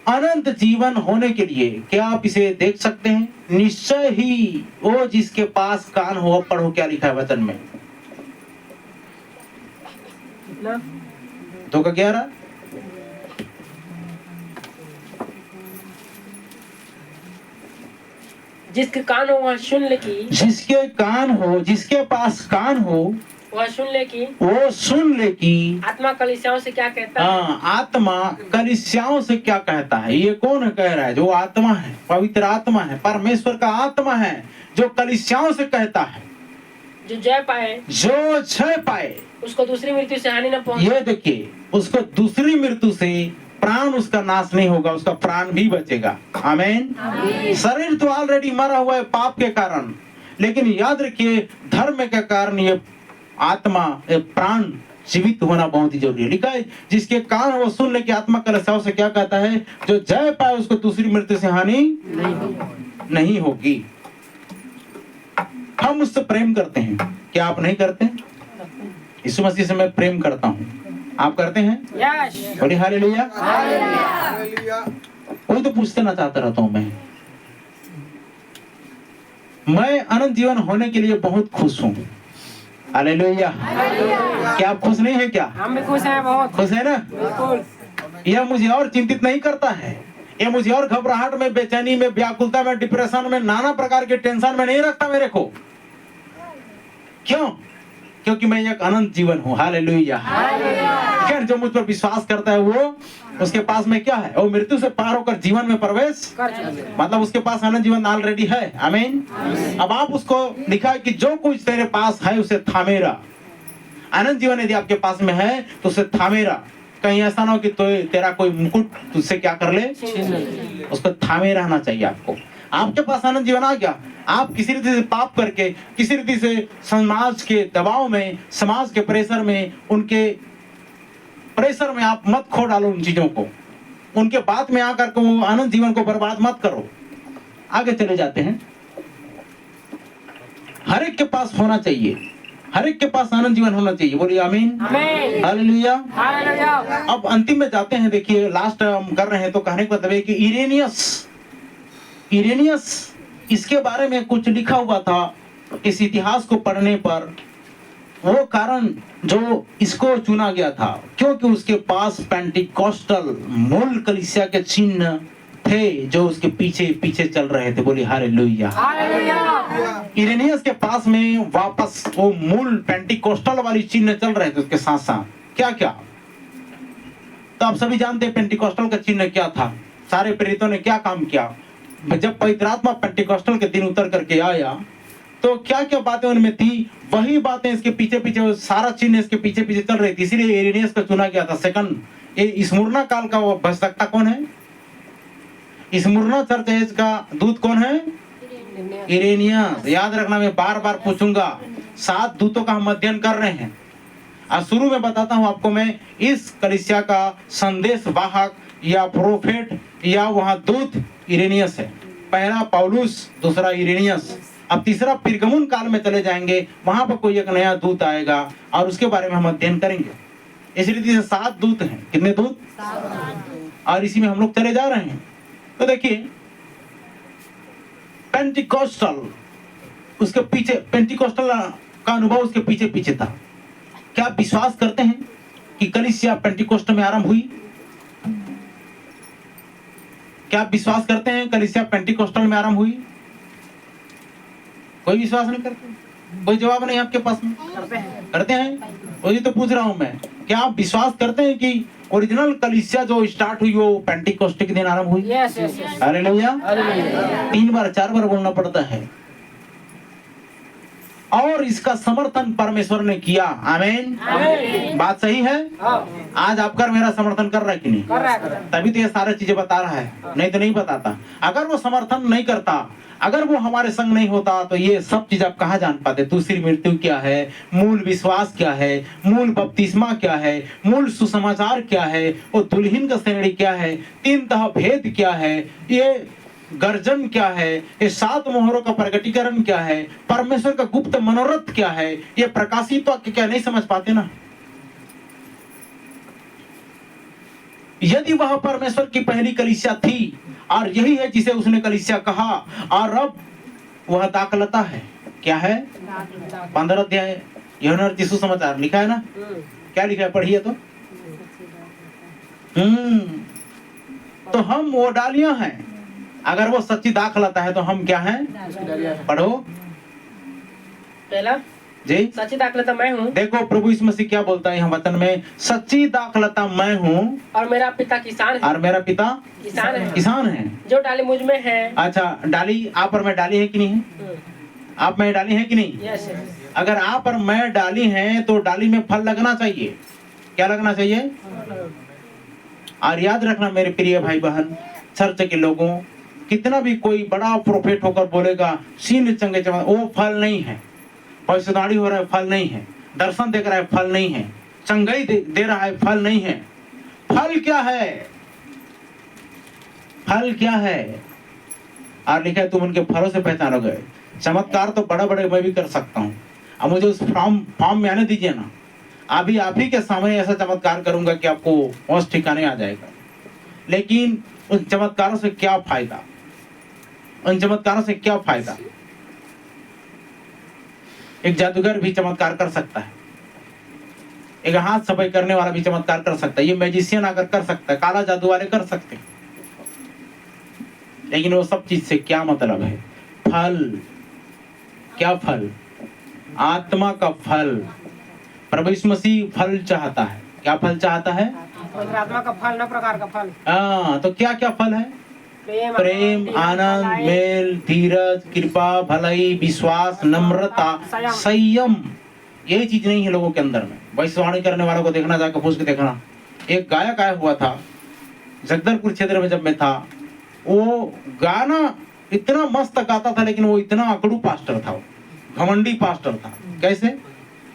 अनंत जीवन होने के लिए, क्या आप इसे देख सकते हैं? निश्चय ही वो जिसके पास कान हो, पढ़ो क्या लिखा है वचन में। 2:11 जिसके कान हो वह सुन ले की, जिसके कान हो, जिसके पास कान हो वह सुन ले की, वो सुन ले कि आत्मा कलीसियाओं से क्या कहता है। आत्मा कलीसियाओं से क्या कहता है। ये कौन कह रहा है? जो आत्मा है, पवित्र आत्मा है, परमेश्वर का आत्मा है, जो कलीसियाओं से कहता है। जो जय पाए, जो जय पाए उसको दूसरी मृत्यु से हानि न पहुंचे। ये देखिए, उसको दूसरी मृत्यु से प्राण उसका नाश नहीं होगा, उसका प्राण भी बचेगा। आमीन। शरीर तो ऑलरेडी मरा हुआ है पाप के कारण, लेकिन याद रखिए धर्म के कारण ये आत्मा, प्राण जीवित होना बहुत ही जरूरी है। लिखा है, जिसके कान वो सुन ले कि आत्मा कलीसियाओं से क्या कहता है। जो जय पाए उसको दूसरी मृत्यु से हानि नहीं होगी। हम उससे प्रेम करते हैं, क्या आप नहीं करते? यीशु मसीह से मैं प्रेम करता हूँ, आप करते हैं? बोलिए हालेलुया। वही तो पूछते ना चाहता रहता हूँ मैं अनंत जीवन होने के लिए बहुत खुश हूँ। हालेलुया। क्या आप खुश नहीं है? क्या हम भी खुश हैं, बहुत खुश है ना? बिल्कुल। यह मुझे और चिंतित नहीं करता है, यह मुझे और घबराहट में, बेचैनी में, व्याकुलता में, डिप्रेशन में, नाना प्रकार के टेंशन में नहीं रखता मेरे को। क्यों? क्योंकि मैं एक अनंत जीवन हूँ। हालेलुया। जो मुझ पर विश्वास करता है वो, उसके पास में क्या है? वो मृत्यु से पार होकर जीवन में प्रवेश, मतलब उसके पास अनंत जीवन ऑलरेडी है। आमीन। अब आप उसको, लिखा है कि जो कुछ तेरे पास है उसे थामे रह। अनंत जीवन यदि आपके पास में है तो उसे थामे रह। कहीं ऐसा ना हो कि तो तेरा कोई मुकुट तुझसे क्या कर ले, उसको थामे रहना चाहिए आपको। आपके पास अनंत जीवन आ गया, आप किसी रीति से पाप करके, किसी रीति से समाज के दबाव में, समाज के प्रेशर में, उनके प्रेशर में आप मत खो डालो उन चीजों को, उनके बात में आकर के वो अनंत जीवन को बर्बाद मत करो। आगे चले जाते हैं। हर एक के पास होना चाहिए, हर एक के पास अनंत जीवन होना चाहिए। बोलिए आमीन। हालेलुया। अब अंतिम में जाते हैं। देखिए लास्ट हम कर रहे हैं, तो कहने का मतलब है कि इरेनियस इसके बारे में कुछ लिखा हुआ था। इस इतिहास को पढ़ने पर वो कारण जो इसको चुना गया था क्योंकि उसके पास पेंटिकोस्टल मूल कलीसिया के चिन्ह थे जो उसके पीछे पीछे चल रहे थे। बोली हालेलुया। इरेनियस के पास में वापस वो मूल पेंटिकोस्टल वाली चिन्ह चल रहे थे उसके साथ साथ। क्या क्या? तो आप सभी जानते हैं पेंटिकोस्टल का चिन्ह क्या था, सारे प्रेरितों ने क्या काम किया। जब पवित्र आत्मा पेंटिकोस्टल के दिन उतर करके आया तो क्या क्या बातें उनमें थी, वही बातें इसके पीछे पीछे, सारा चिन्ह इसके पीछे पीछे चल रही थी। इसीलिए इरेनियस को चुना गया था सेकंड। स्मुरना काल का वो भजकता कौन है? स्मुरना चर्च एज का दूत कौन है? इरेनियस। याद रखना, मैं बार बार पूछूंगा। 7 दूतों का हम अध्ययन कर रहे हैं। आज शुरू में बताता हूं आपको मैं, इस कलीसिया का संदेश वाहक या प्रोफेट या वहां दूत इरेनियस है। पहला पौलुस, दूसरा इरेनियस। अब तीसरा पिरगमुन काल में चले जाएंगे, वहां पर कोई एक नया दूत आएगा और उसके बारे में हम अध्ययन करेंगे। इस रीति से 7 दूत हैं। कितने दूत? और इसी में हम लोग चले जा रहे हैं। तो देखिए, पेंटिकोस्टल उसके पीछे, पेंटिकोस्टल का अनुभव उसके पीछे पीछे था। क्या आप विश्वास करते हैं कि कलीसिया पेंटिकोस्टल में आरंभ हुई? क्या आप विश्वास करते हैं कलीसिया पेंटिकोस्टल में आरंभ हुई? कोई विश्वास नहीं करते? कोई जवाब नहीं आपके पास में? करते हैं? वही तो पूछ रहा हूं मैं। क्या आप विश्वास करते हैं कि ओरिजिनल कलीसिया जो स्टार्ट हुई वो पेंटिकोस्ट के दिन आरंभ हुई? Yes yes yes. हालेलुया। 3 बार 4 बार बोलना पड़ता है। और इसका समर्थन परमेश्वर ने किया। आमीन। बात सही है? आज आपका मेरा समर्थन कर रहा है कि नहीं? कर रहा है। तभी तो ये सारी चीजें बता रहा है, नहीं तो नहीं बताता। अगर वो समर्थन नहीं करता, अगर वो हमारे संग नहीं होता तो ये सब चीज आप कहाँ जान पाते? दूसरी मृत्यु क्या है, मूल विश्वास क्या है, मूल बपतिस्मा क्या है, मूल सुसमाचार क्या है, वो दुल्हन का श्रेणी क्या है, 3 तह भेद क्या है, ये गर्जन क्या है, ये 7 मोहरों का प्रकटीकरण क्या है, परमेश्वर का गुप्त मनोरथ क्या है, ये प्रकाशित वाक्य क्या, नहीं समझ पाते ना। यदि वह परमेश्वर की पहली कलीसिया थी और यही है जिसे उसने कलीसिया कहा, और अब वह दाखलता है। क्या है? 15 अध्याय यूहन्ना यीशु समाचार लिखा है ना? क्या लिखा है? पढ़िए तो। तो हम वो डालियां हैं। अगर वो सच्ची दाखलता है तो हम क्या हैं? पढ़ो। पहला जी, सच्ची दाखलता मैं हूँ। देखो प्रभु यीशु मसीह क्या बोलता है यहाँ वचन में, सच्ची दाखलता मैं हूँ और मेरा पिता किसान है। और मेरा पिता किसान है। जो डाली मुझ में है। अच्छा, डाली आप और मैं डाली है कि नहीं है? आप में डाली है कि नहीं? यस। अगर आप और मैं डाली हैं तो डाली में फल लगना चाहिए। क्या लगना चाहिए? और याद रखना मेरे प्रिय भाई बहन, चर्च के लोगों, कितना भी कोई बड़ा प्रोफेट होकर बोलेगा सीन चंगे चमक, वो फल नहीं है। भविष्यवाणी हो रहा है, फल नहीं है। दर्शन देख रहा है, फल नहीं है। चंगाई दे रहा है, फल नहीं है। फल क्या है? फल क्या है? और लिखा है तुम उनके फलों से पहचानोगे। चमत्कार तो बड़ा बड़े मैं भी कर सकता हूँ। अब मुझे उस फॉर्म में आने दीजिए ना, अभी आप ही के सामने ऐसा चमत्कार करूंगा कि आपको होश ठिकाने आ जाएगा। लेकिन उन चमत्कारों से क्या फायदा? उन चमत्कारों से क्या फायदा? एक जादूगर भी चमत्कार कर सकता है, एक हाथ सफाई करने वाला भी चमत्कार कर सकता है, ये मैजिशियन आकर कर सकता है, काला जादू वाले कर सकते हैं। लेकिन वो सब चीज से क्या मतलब है? फल। क्या फल? आत्मा का फल। प्रभु यीशु मसीह फल चाहता है। क्या फल चाहता है? आत्मा का फल, न प्रकार का फल। तो क्या क्या फल है? प्रेम, आनंद, मेल, धीरज, कृपा, भलाई, विश्वास, नम्रता, संयम। यही चीज नहीं है लोगों के अंदर में। भविष्यवाणी करने वालों को देखना, जाकर पूछ के देखना। एक गायक आया हुआ था जगदलपुर क्षेत्र में, जब मैं था, वो गाना इतना मस्त गाता था, लेकिन वो इतना अकड़ू पास्टर था, घमंडी पास्टर था। कैसे?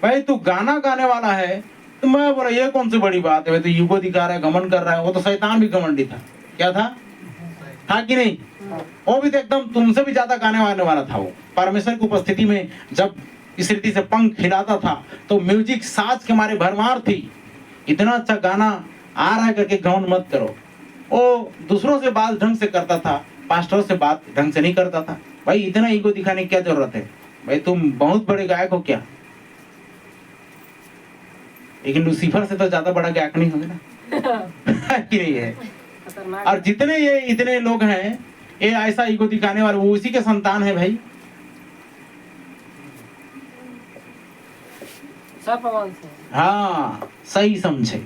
भाई तू गाना गाने वाला है, तो मैं बोला ये कौन सी बड़ी बात है, तो युगो दिखा रहा है, घमंड कर रहा है। वो तो शैतान भी घमंडी था। क्या था कि नहीं? वो भी तो एकदम तुमसे भी ज्यादा गाने वाने वाला था। वो परमेश्वर की उपस्थिति में जब इस रीति से पंख हिलाता था तो म्यूजिक साज के मारे भरमार थी। इतना अच्छा गाना आ रहा है करके घमंड मत करो। वो दूसरों से बात ढंग से करता था, पास्टरों से बात ढंग से नहीं करता था। भाई इतना ईगो दिखाने की क्या जरूरत है? भाई तुम बहुत बड़े गायक हो क्या? लेकिन लूसीफर से तो ज्यादा बड़ा गायक नहीं होगा ना कि नहीं है। खतरनाक और जितने ये इतने लोग हैं ये ऐसा ईगो दिखाने वाले वो उसी के संतान है भाई। सब भगवान से। हाँ सही समझे।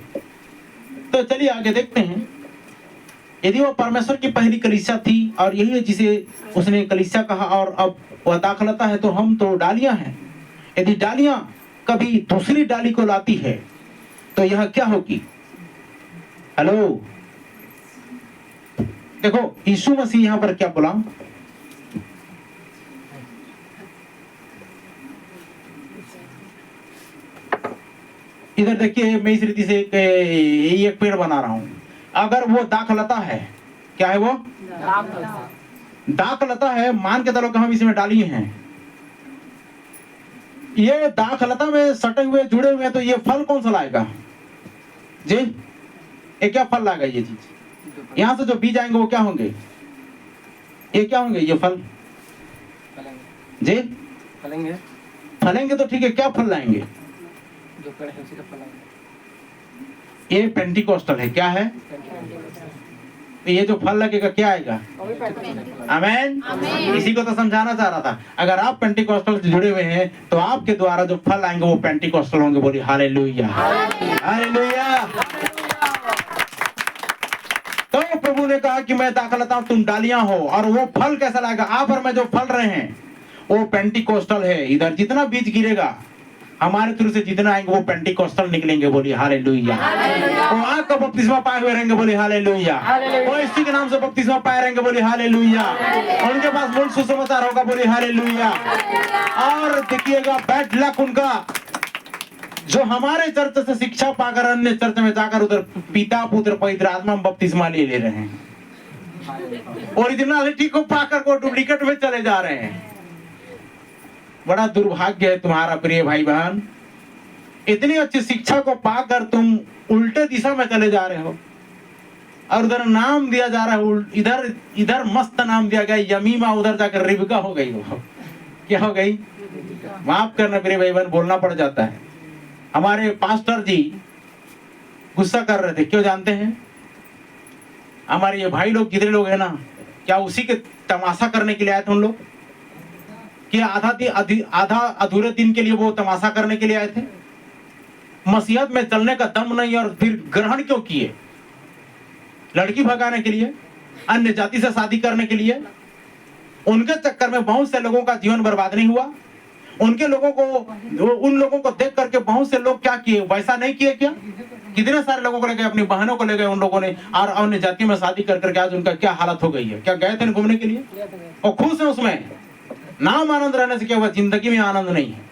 तो चलिए आगे देखते हैं। यदि वो परमेश्वर की पहली कलीसिया थी और यही है जिसे उसने कलीसिया कहा और अब वह दाखलता है, तो हम तो डालियां हैं। यदि डालियां कभी दूसरी डाली को लाती है तो यह क्या होगी? हेलो, देखो यीशु मसीह यहां पर क्या बोला? इधर देखिए, मैं इस रीति से एक पेड़ बना रहा हूं। अगर वो दाखलता है, क्या है वो? दाखलता है। मान के चलो कि हम इसमें डाली हैं, ये दाखलता में सटे हुए जुड़े हुए हैं, तो ये फल कौन सा लाएगा जी? ये क्या फल लाएगा? ये चीज यहां से जो बीज आएंगे वो क्या होंगे? ये क्या होंगे? ये फल जी फलेंगे। फलेंगे तो ठीक है, क्या फल लाएंगे? जो पेड़ है उसी का फलेंगे। ये पेंटिकोस्टल है। क्या है? तो ये जो फल लगेगा क्या आएगा? आमेन। इसी को तो समझाना चाह रहा था। अगर आप पेंटिकोस्टल से जुड़े हुए हैं तो आपके द्वारा जो फल आएंगे वो पेंटिकोस्टल होंगे। बोलिए हालेलुया, हालेलुया। तो प्रभु ने कहा कि मैं दाखलता हूं, तुम डालियां हो। और वो फल कैसा लाएगा? आप और मैं जो फल रहे हैं वो पेंटिकोस्टल है। इधर जितना बीज गिरेगा हमारे थ्रू से जितना आएंगे वो पेंटिकोस्टल निकलेंगे। बोलिए हालेलुया। वो आग का बपतिस्मा पाए हुए रहेंगे। बोलिए हालेलुया। वो इसी के नाम से बपतिस्मा पाए रहेंगे। बोलिए हालेलुया। उनके पास मूल सुसमाचार होगा। बोलिए हालेलुया। और देखिएगा बैड लक उनका जो हमारे चर्च से शिक्षा पाकर अन्य चर्च में जाकर उधर पिता पुत्र पवित्र आत्मा में बपतिस्मा ले रहे हैं। ओरिजिनलिटी को पाकर वो डुप्लीकेट में चले जा रहे हैं। बड़ा दुर्भाग्य है तुम्हारा प्रिय भाई बहन। इतनी अच्छी शिक्षा को पाकर तुम उल्टे दिशा में चले जा रहे हो। और उधर नाम दिया जा रहा है, इधर इधर मस्त नाम दिया गया यमीमा, उधर जाकर रिबका हो गई। वो क्या हो गई? माफ करना प्रिय भाई बहन, बोलना पड़ जाता है। हमारे पास्टर जी गुस्सा कर रहे थे। क्यों जानते हैं? हमारे ये भाई लोग कितने लोग हैं ना, क्या उसी के तमाशा करने के लिए आए थे उन लोग? कि आधा अधूरे दिन के लिए वो तमाशा करने के लिए आए थे? मसीहत में चलने का दम नहीं और फिर ग्रहण क्यों किए? लड़की भगाने के लिए, अन्य जाति से शादी करने के लिए। उनके चक्कर में बहुत से लोगों का जीवन बर्बाद नहीं हुआ? उनके लोगों को, उन लोगों को देख करके बहुत से लोग क्या किए? वैसा नहीं किए क्या? कितने सारे लोगों को ले गए, अपनी बहनों को ले गए उन लोगों ने, और अन्य जाति में शादी कर करके आज उनका क्या हालत हो गई है। क्या गए थे घूमने के लिए और खुश है उसमें? नाम आनंद रहने से क्या हुआ? जिंदगी में आनंद नहीं है।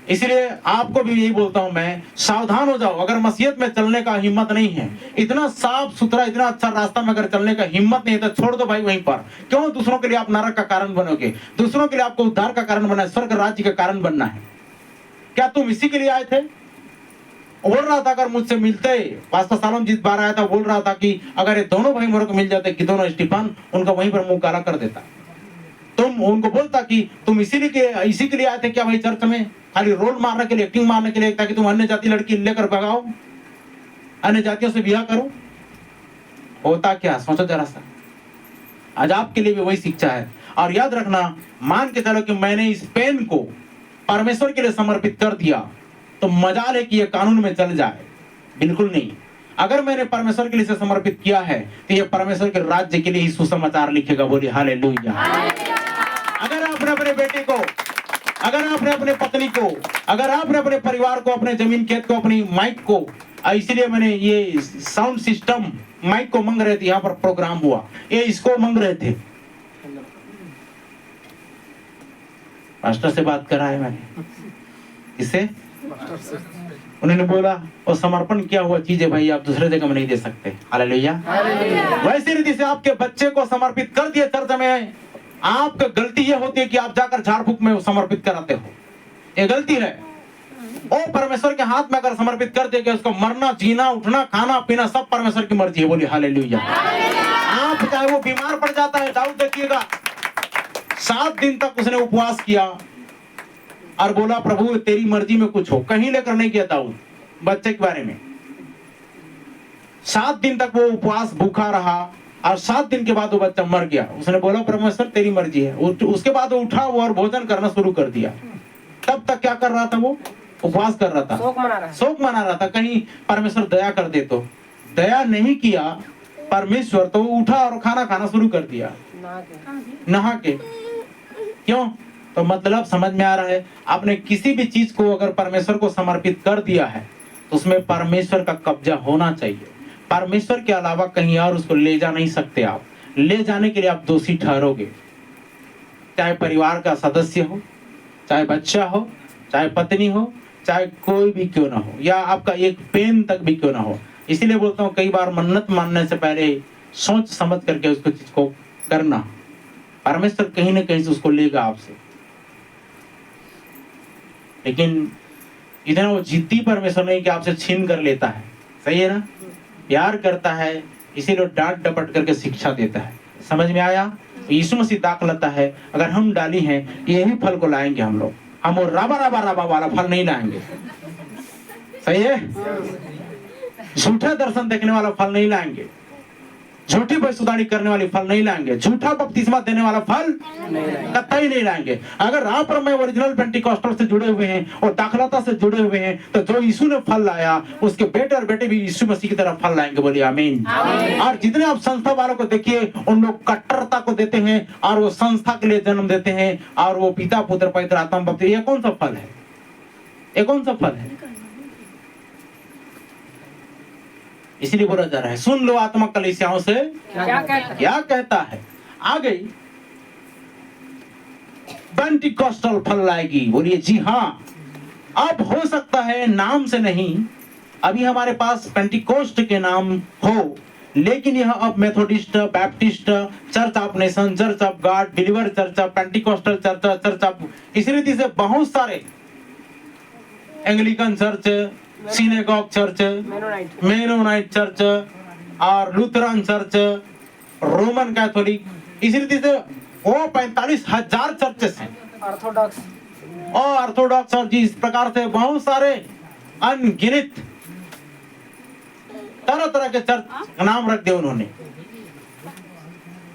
इसलिए आपको भी यही बोलता हूं मैं, सावधान हो जाओ। अगर मसीहत में चलने का हिम्मत नहीं है, इतना साफ सुथरा इतना अच्छा रास्ता में अगर चलने का हिम्मत नहीं है तो छोड़ दो भाई वहीं पर। क्यों दूसरों के लिए आप नरक का कारण बनोगे? दूसरों के लिए आपको उद्धार का कारण बनना है, स्वर्ग राज्य का कारण बनना है। क्या तुम इसी के लिए आए थे? बोल रहा था अगर मुझसे मिलते, पास्टर सालों जिस बार आया था बोल रहा था कि अगर ये दोनों भाई मेरे को मिल जाते कि दोनों स्टीफन, उनका वहीं पर मुंह काला कर देता। तुम उनको बोलता कि तुम इसी के लिए आए थे क्या भाई चर्च में? खाली रोल मारने के लिए, एक्टिंग मारने के लिए, ताकि तुम अन्य जाति लड़की लेकर भगाओ, अन्य जातियों से ब्याह करो। होता क्या? सोचो जरा सा। आज आपके लिए भी वही शिक्षा है। और याद रखना, मान के चलो कि मैंने इस पेन को परमेश्वर के लिए समर्पित कर दिया तो मजाल है कि ये कानून में चल जाए? बिल्कुल नहीं। अगर मैंने परमेश्वर के लिए समर्पित किया है तो ये परमेश्वर के राज्य के लिए ही सुसमाचार लिखेगा। बोलिए हालेलुया। अगर आपने अपने बेटे को, अगर आपने अपने पत्नी को, अगर आपने अपने परिवार को, अपने जमीन खेत को, अपनी माइक को, इसलिए मैंने ये साउंड सिस्टम माइक को मंग रहे थे, यहाँ पर प्रोग्राम हुआ, ये इसको मंग रहे थे। पास्टर से बात करा है मैंने, इससे उन्होंने बोला और समर्पण किया हुआ चीज है भाई, आप दूसरे जगह में नहीं दे सकते। हालेलुया। वैसी रीति से आपके बच्चे को समर्पित कर दिए चर्च में, आपका गलती ये होती है कि आप जाकर झाड़ फूक में समर्पित कराते हो। ये गलती है। ओ परमेश्वर के हाथ में अगर समर्पित कर देंगे, उसको मरना, जीना, उठना, खाना पीना सब परमेश्वर की मर्जी है। बोलिए हालेलुया। आप चाहे वो बीमार पड़ जाता है, दाऊद देखिएगा 7 दिन तक उसने उपवास किया और बोला प्रभु तेरी मर्जी में कुछ हो, कहीं लेकर नहीं गया दाऊद बच्चे के बारे में। 7 दिन तक वो उपवास भूखा रहा और 7 दिन के बाद वो बच्चा मर गया। उसने बोला परमेश्वर तेरी मर्जी है। उसके बाद वो उठा और भोजन करना शुरू कर दिया। तब तक क्या कर रहा था? वो उपवास कर रहा था, शोक मना रहा था, कहीं परमेश्वर दया कर दे। तो दया नहीं किया परमेश्वर, तो उठा और खाना खाना शुरू कर दिया नहा के। क्यों? तो मतलब समझ में आ रहा है, आपने किसी भी चीज को अगर परमेश्वर को समर्पित कर दिया है तो उसमें परमेश्वर का कब्जा होना चाहिए। परमेश्वर के अलावा कहीं और उसको ले जा नहीं सकते। आप ले जाने के लिए आप दोषी ठहरोगे, चाहे परिवार का सदस्य हो, चाहे बच्चा हो, चाहे पत्नी हो, चाहे कोई भी क्यों ना हो, या आपका एक पेन तक भी क्यों ना हो। इसीलिए बोलता हूँ कई बार मन्नत मानने से पहले सोच समझ करके उसको चीज को करना। परमेश्वर कहीं ना कहीं से उसको लेगा आपसे। लेकिन इतना वो जिद्दी परमेश्वर नहीं कि आपसे छीन कर लेता है, सही है ना? प्यार करता है, इसीलिए डांट डपट करके शिक्षा देता है। समझ में आया? यीशु मसीह दाखलता है, अगर हम डाली हैं यही फल को लाएंगे हम लोग। हम वो राबा राबा राबा वाला फल नहीं लाएंगे, सही है? झूठा दर्शन देखने वाला फल नहीं लाएंगे, झूठी भविष्यवाणी करने वाली फल नहीं लाएंगे, झूठा बपतिस्मा देने वाला फल कतई नहीं लाएंगे। अगर आप और मैं ओरिजिनल पेंटिकॉस्टल से जुड़े हुए हैं और दाखलता से जुड़े हुए हैं, तो जो यीशु ने फल लाया उसके बेटे और बेटे भी यीशु मसीह की तरह फल लाएंगे। बोलिए आमीन। और जितने आप संस्था वालों को देखिए, उन लोग कट्टरता को देते हैं और वो संस्था के लिए जन्म देते हैं और वो पिता पुत्र पवित्र आत्मा बपतिस्मा। ये कौन सा फल है? ये कौन सा फल है? इसलिए बोला जा रहा है, सुन लो आत्मा कलीसियाओं से क्या कहता है। आ गई पेंटिकॉस्टल फल लाएगी। बोलिए जी हाँ। अब हो सकता है नाम से नहीं, अभी हमारे पास पेंटिकोस्ट के नाम हो, लेकिन यह अब Methodist, Baptist, church of nation, church of God, deliver church, Pentecostal church, church of, इसी रीति से बहुत सारे, Anglican church, synagogue church, Mennonite church और लूथरन चर्च, रोमन कैथोलिक, इसी रीति से वो 45,000 चर्चेस हैं। ऑर्थोडॉक्स और इस प्रकार से बहुत सारे अनगिनत तरह तरह के चर्च का नाम रख दिए उन्होंने।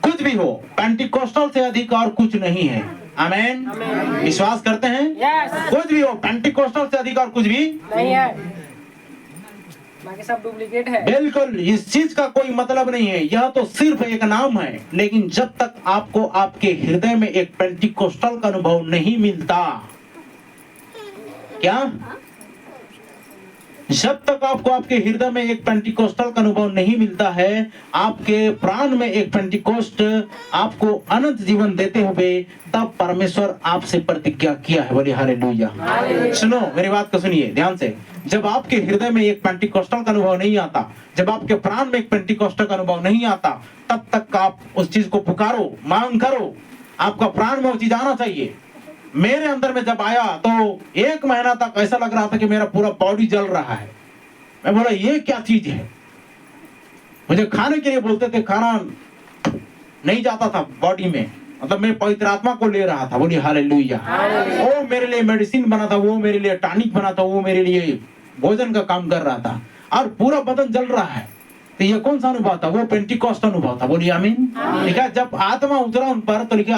कुछ भी हो, पेंटिकोस्टल से अधिक और कुछ नहीं है। आमेन। विश्वास करते हैं? कुछ भी हो, पेंटिकोस्टल से अधिक और कुछ भी नहीं है, बाकी सब डुप्लीकेट है। बिल्कुल, इस चीज का कोई मतलब नहीं है, यह तो सिर्फ एक नाम है। लेकिन जब तक आपको आपके हृदय में एक पेंटिकोस्टल का अनुभव नहीं मिलता, क्या? जब तक आपको आपके हृदय में एक पेंटिकोस्टल का अनुभव नहीं मिलता है, आपके प्राण में एक पेंटिकोस्ट आपको अनंत जीवन देते हुए, तब परमेश्वर आपसे प्रतिज्ञा किया है। बोलिए हालेलुया। सुनो, मेरी बात को सुनिए ध्यान से। जब आपके हृदय में एक पेंटिकोस्टल का अनुभव नहीं आता, जब आपके प्राण में एक पेंटिकोस्टल का अनुभव नहीं आता, तब तक आप उस चीज को पुकारो, मांग करो। आपका प्राण में वो चीज आना चाहिए। मेरे अंदर में जब आया तो 1 महीना तक ऐसा लग रहा था कि मेरा पूरा बॉडी जल रहा है। मैं बोला ये क्या चीज है? मुझे खाने के लिए बोलते थे, खाना नहीं जाता था बॉडी में, मतलब मैं पवित्र आत्मा को ले रहा था। बोलिए हालेलुया। वो मेरे लिए मेडिसिन बना था, वो मेरे लिए टॉनिक बना था, वो मेरे लिए भोजन का काम कर रहा था, और पूरा बदन जल रहा है। तो ये कौन सा अनुभव था? वो पेंटिकॉस्ट अनुभव था। बोलिए आमीन। लिखा जब आत्मा उतरा उन पर, तो लिखा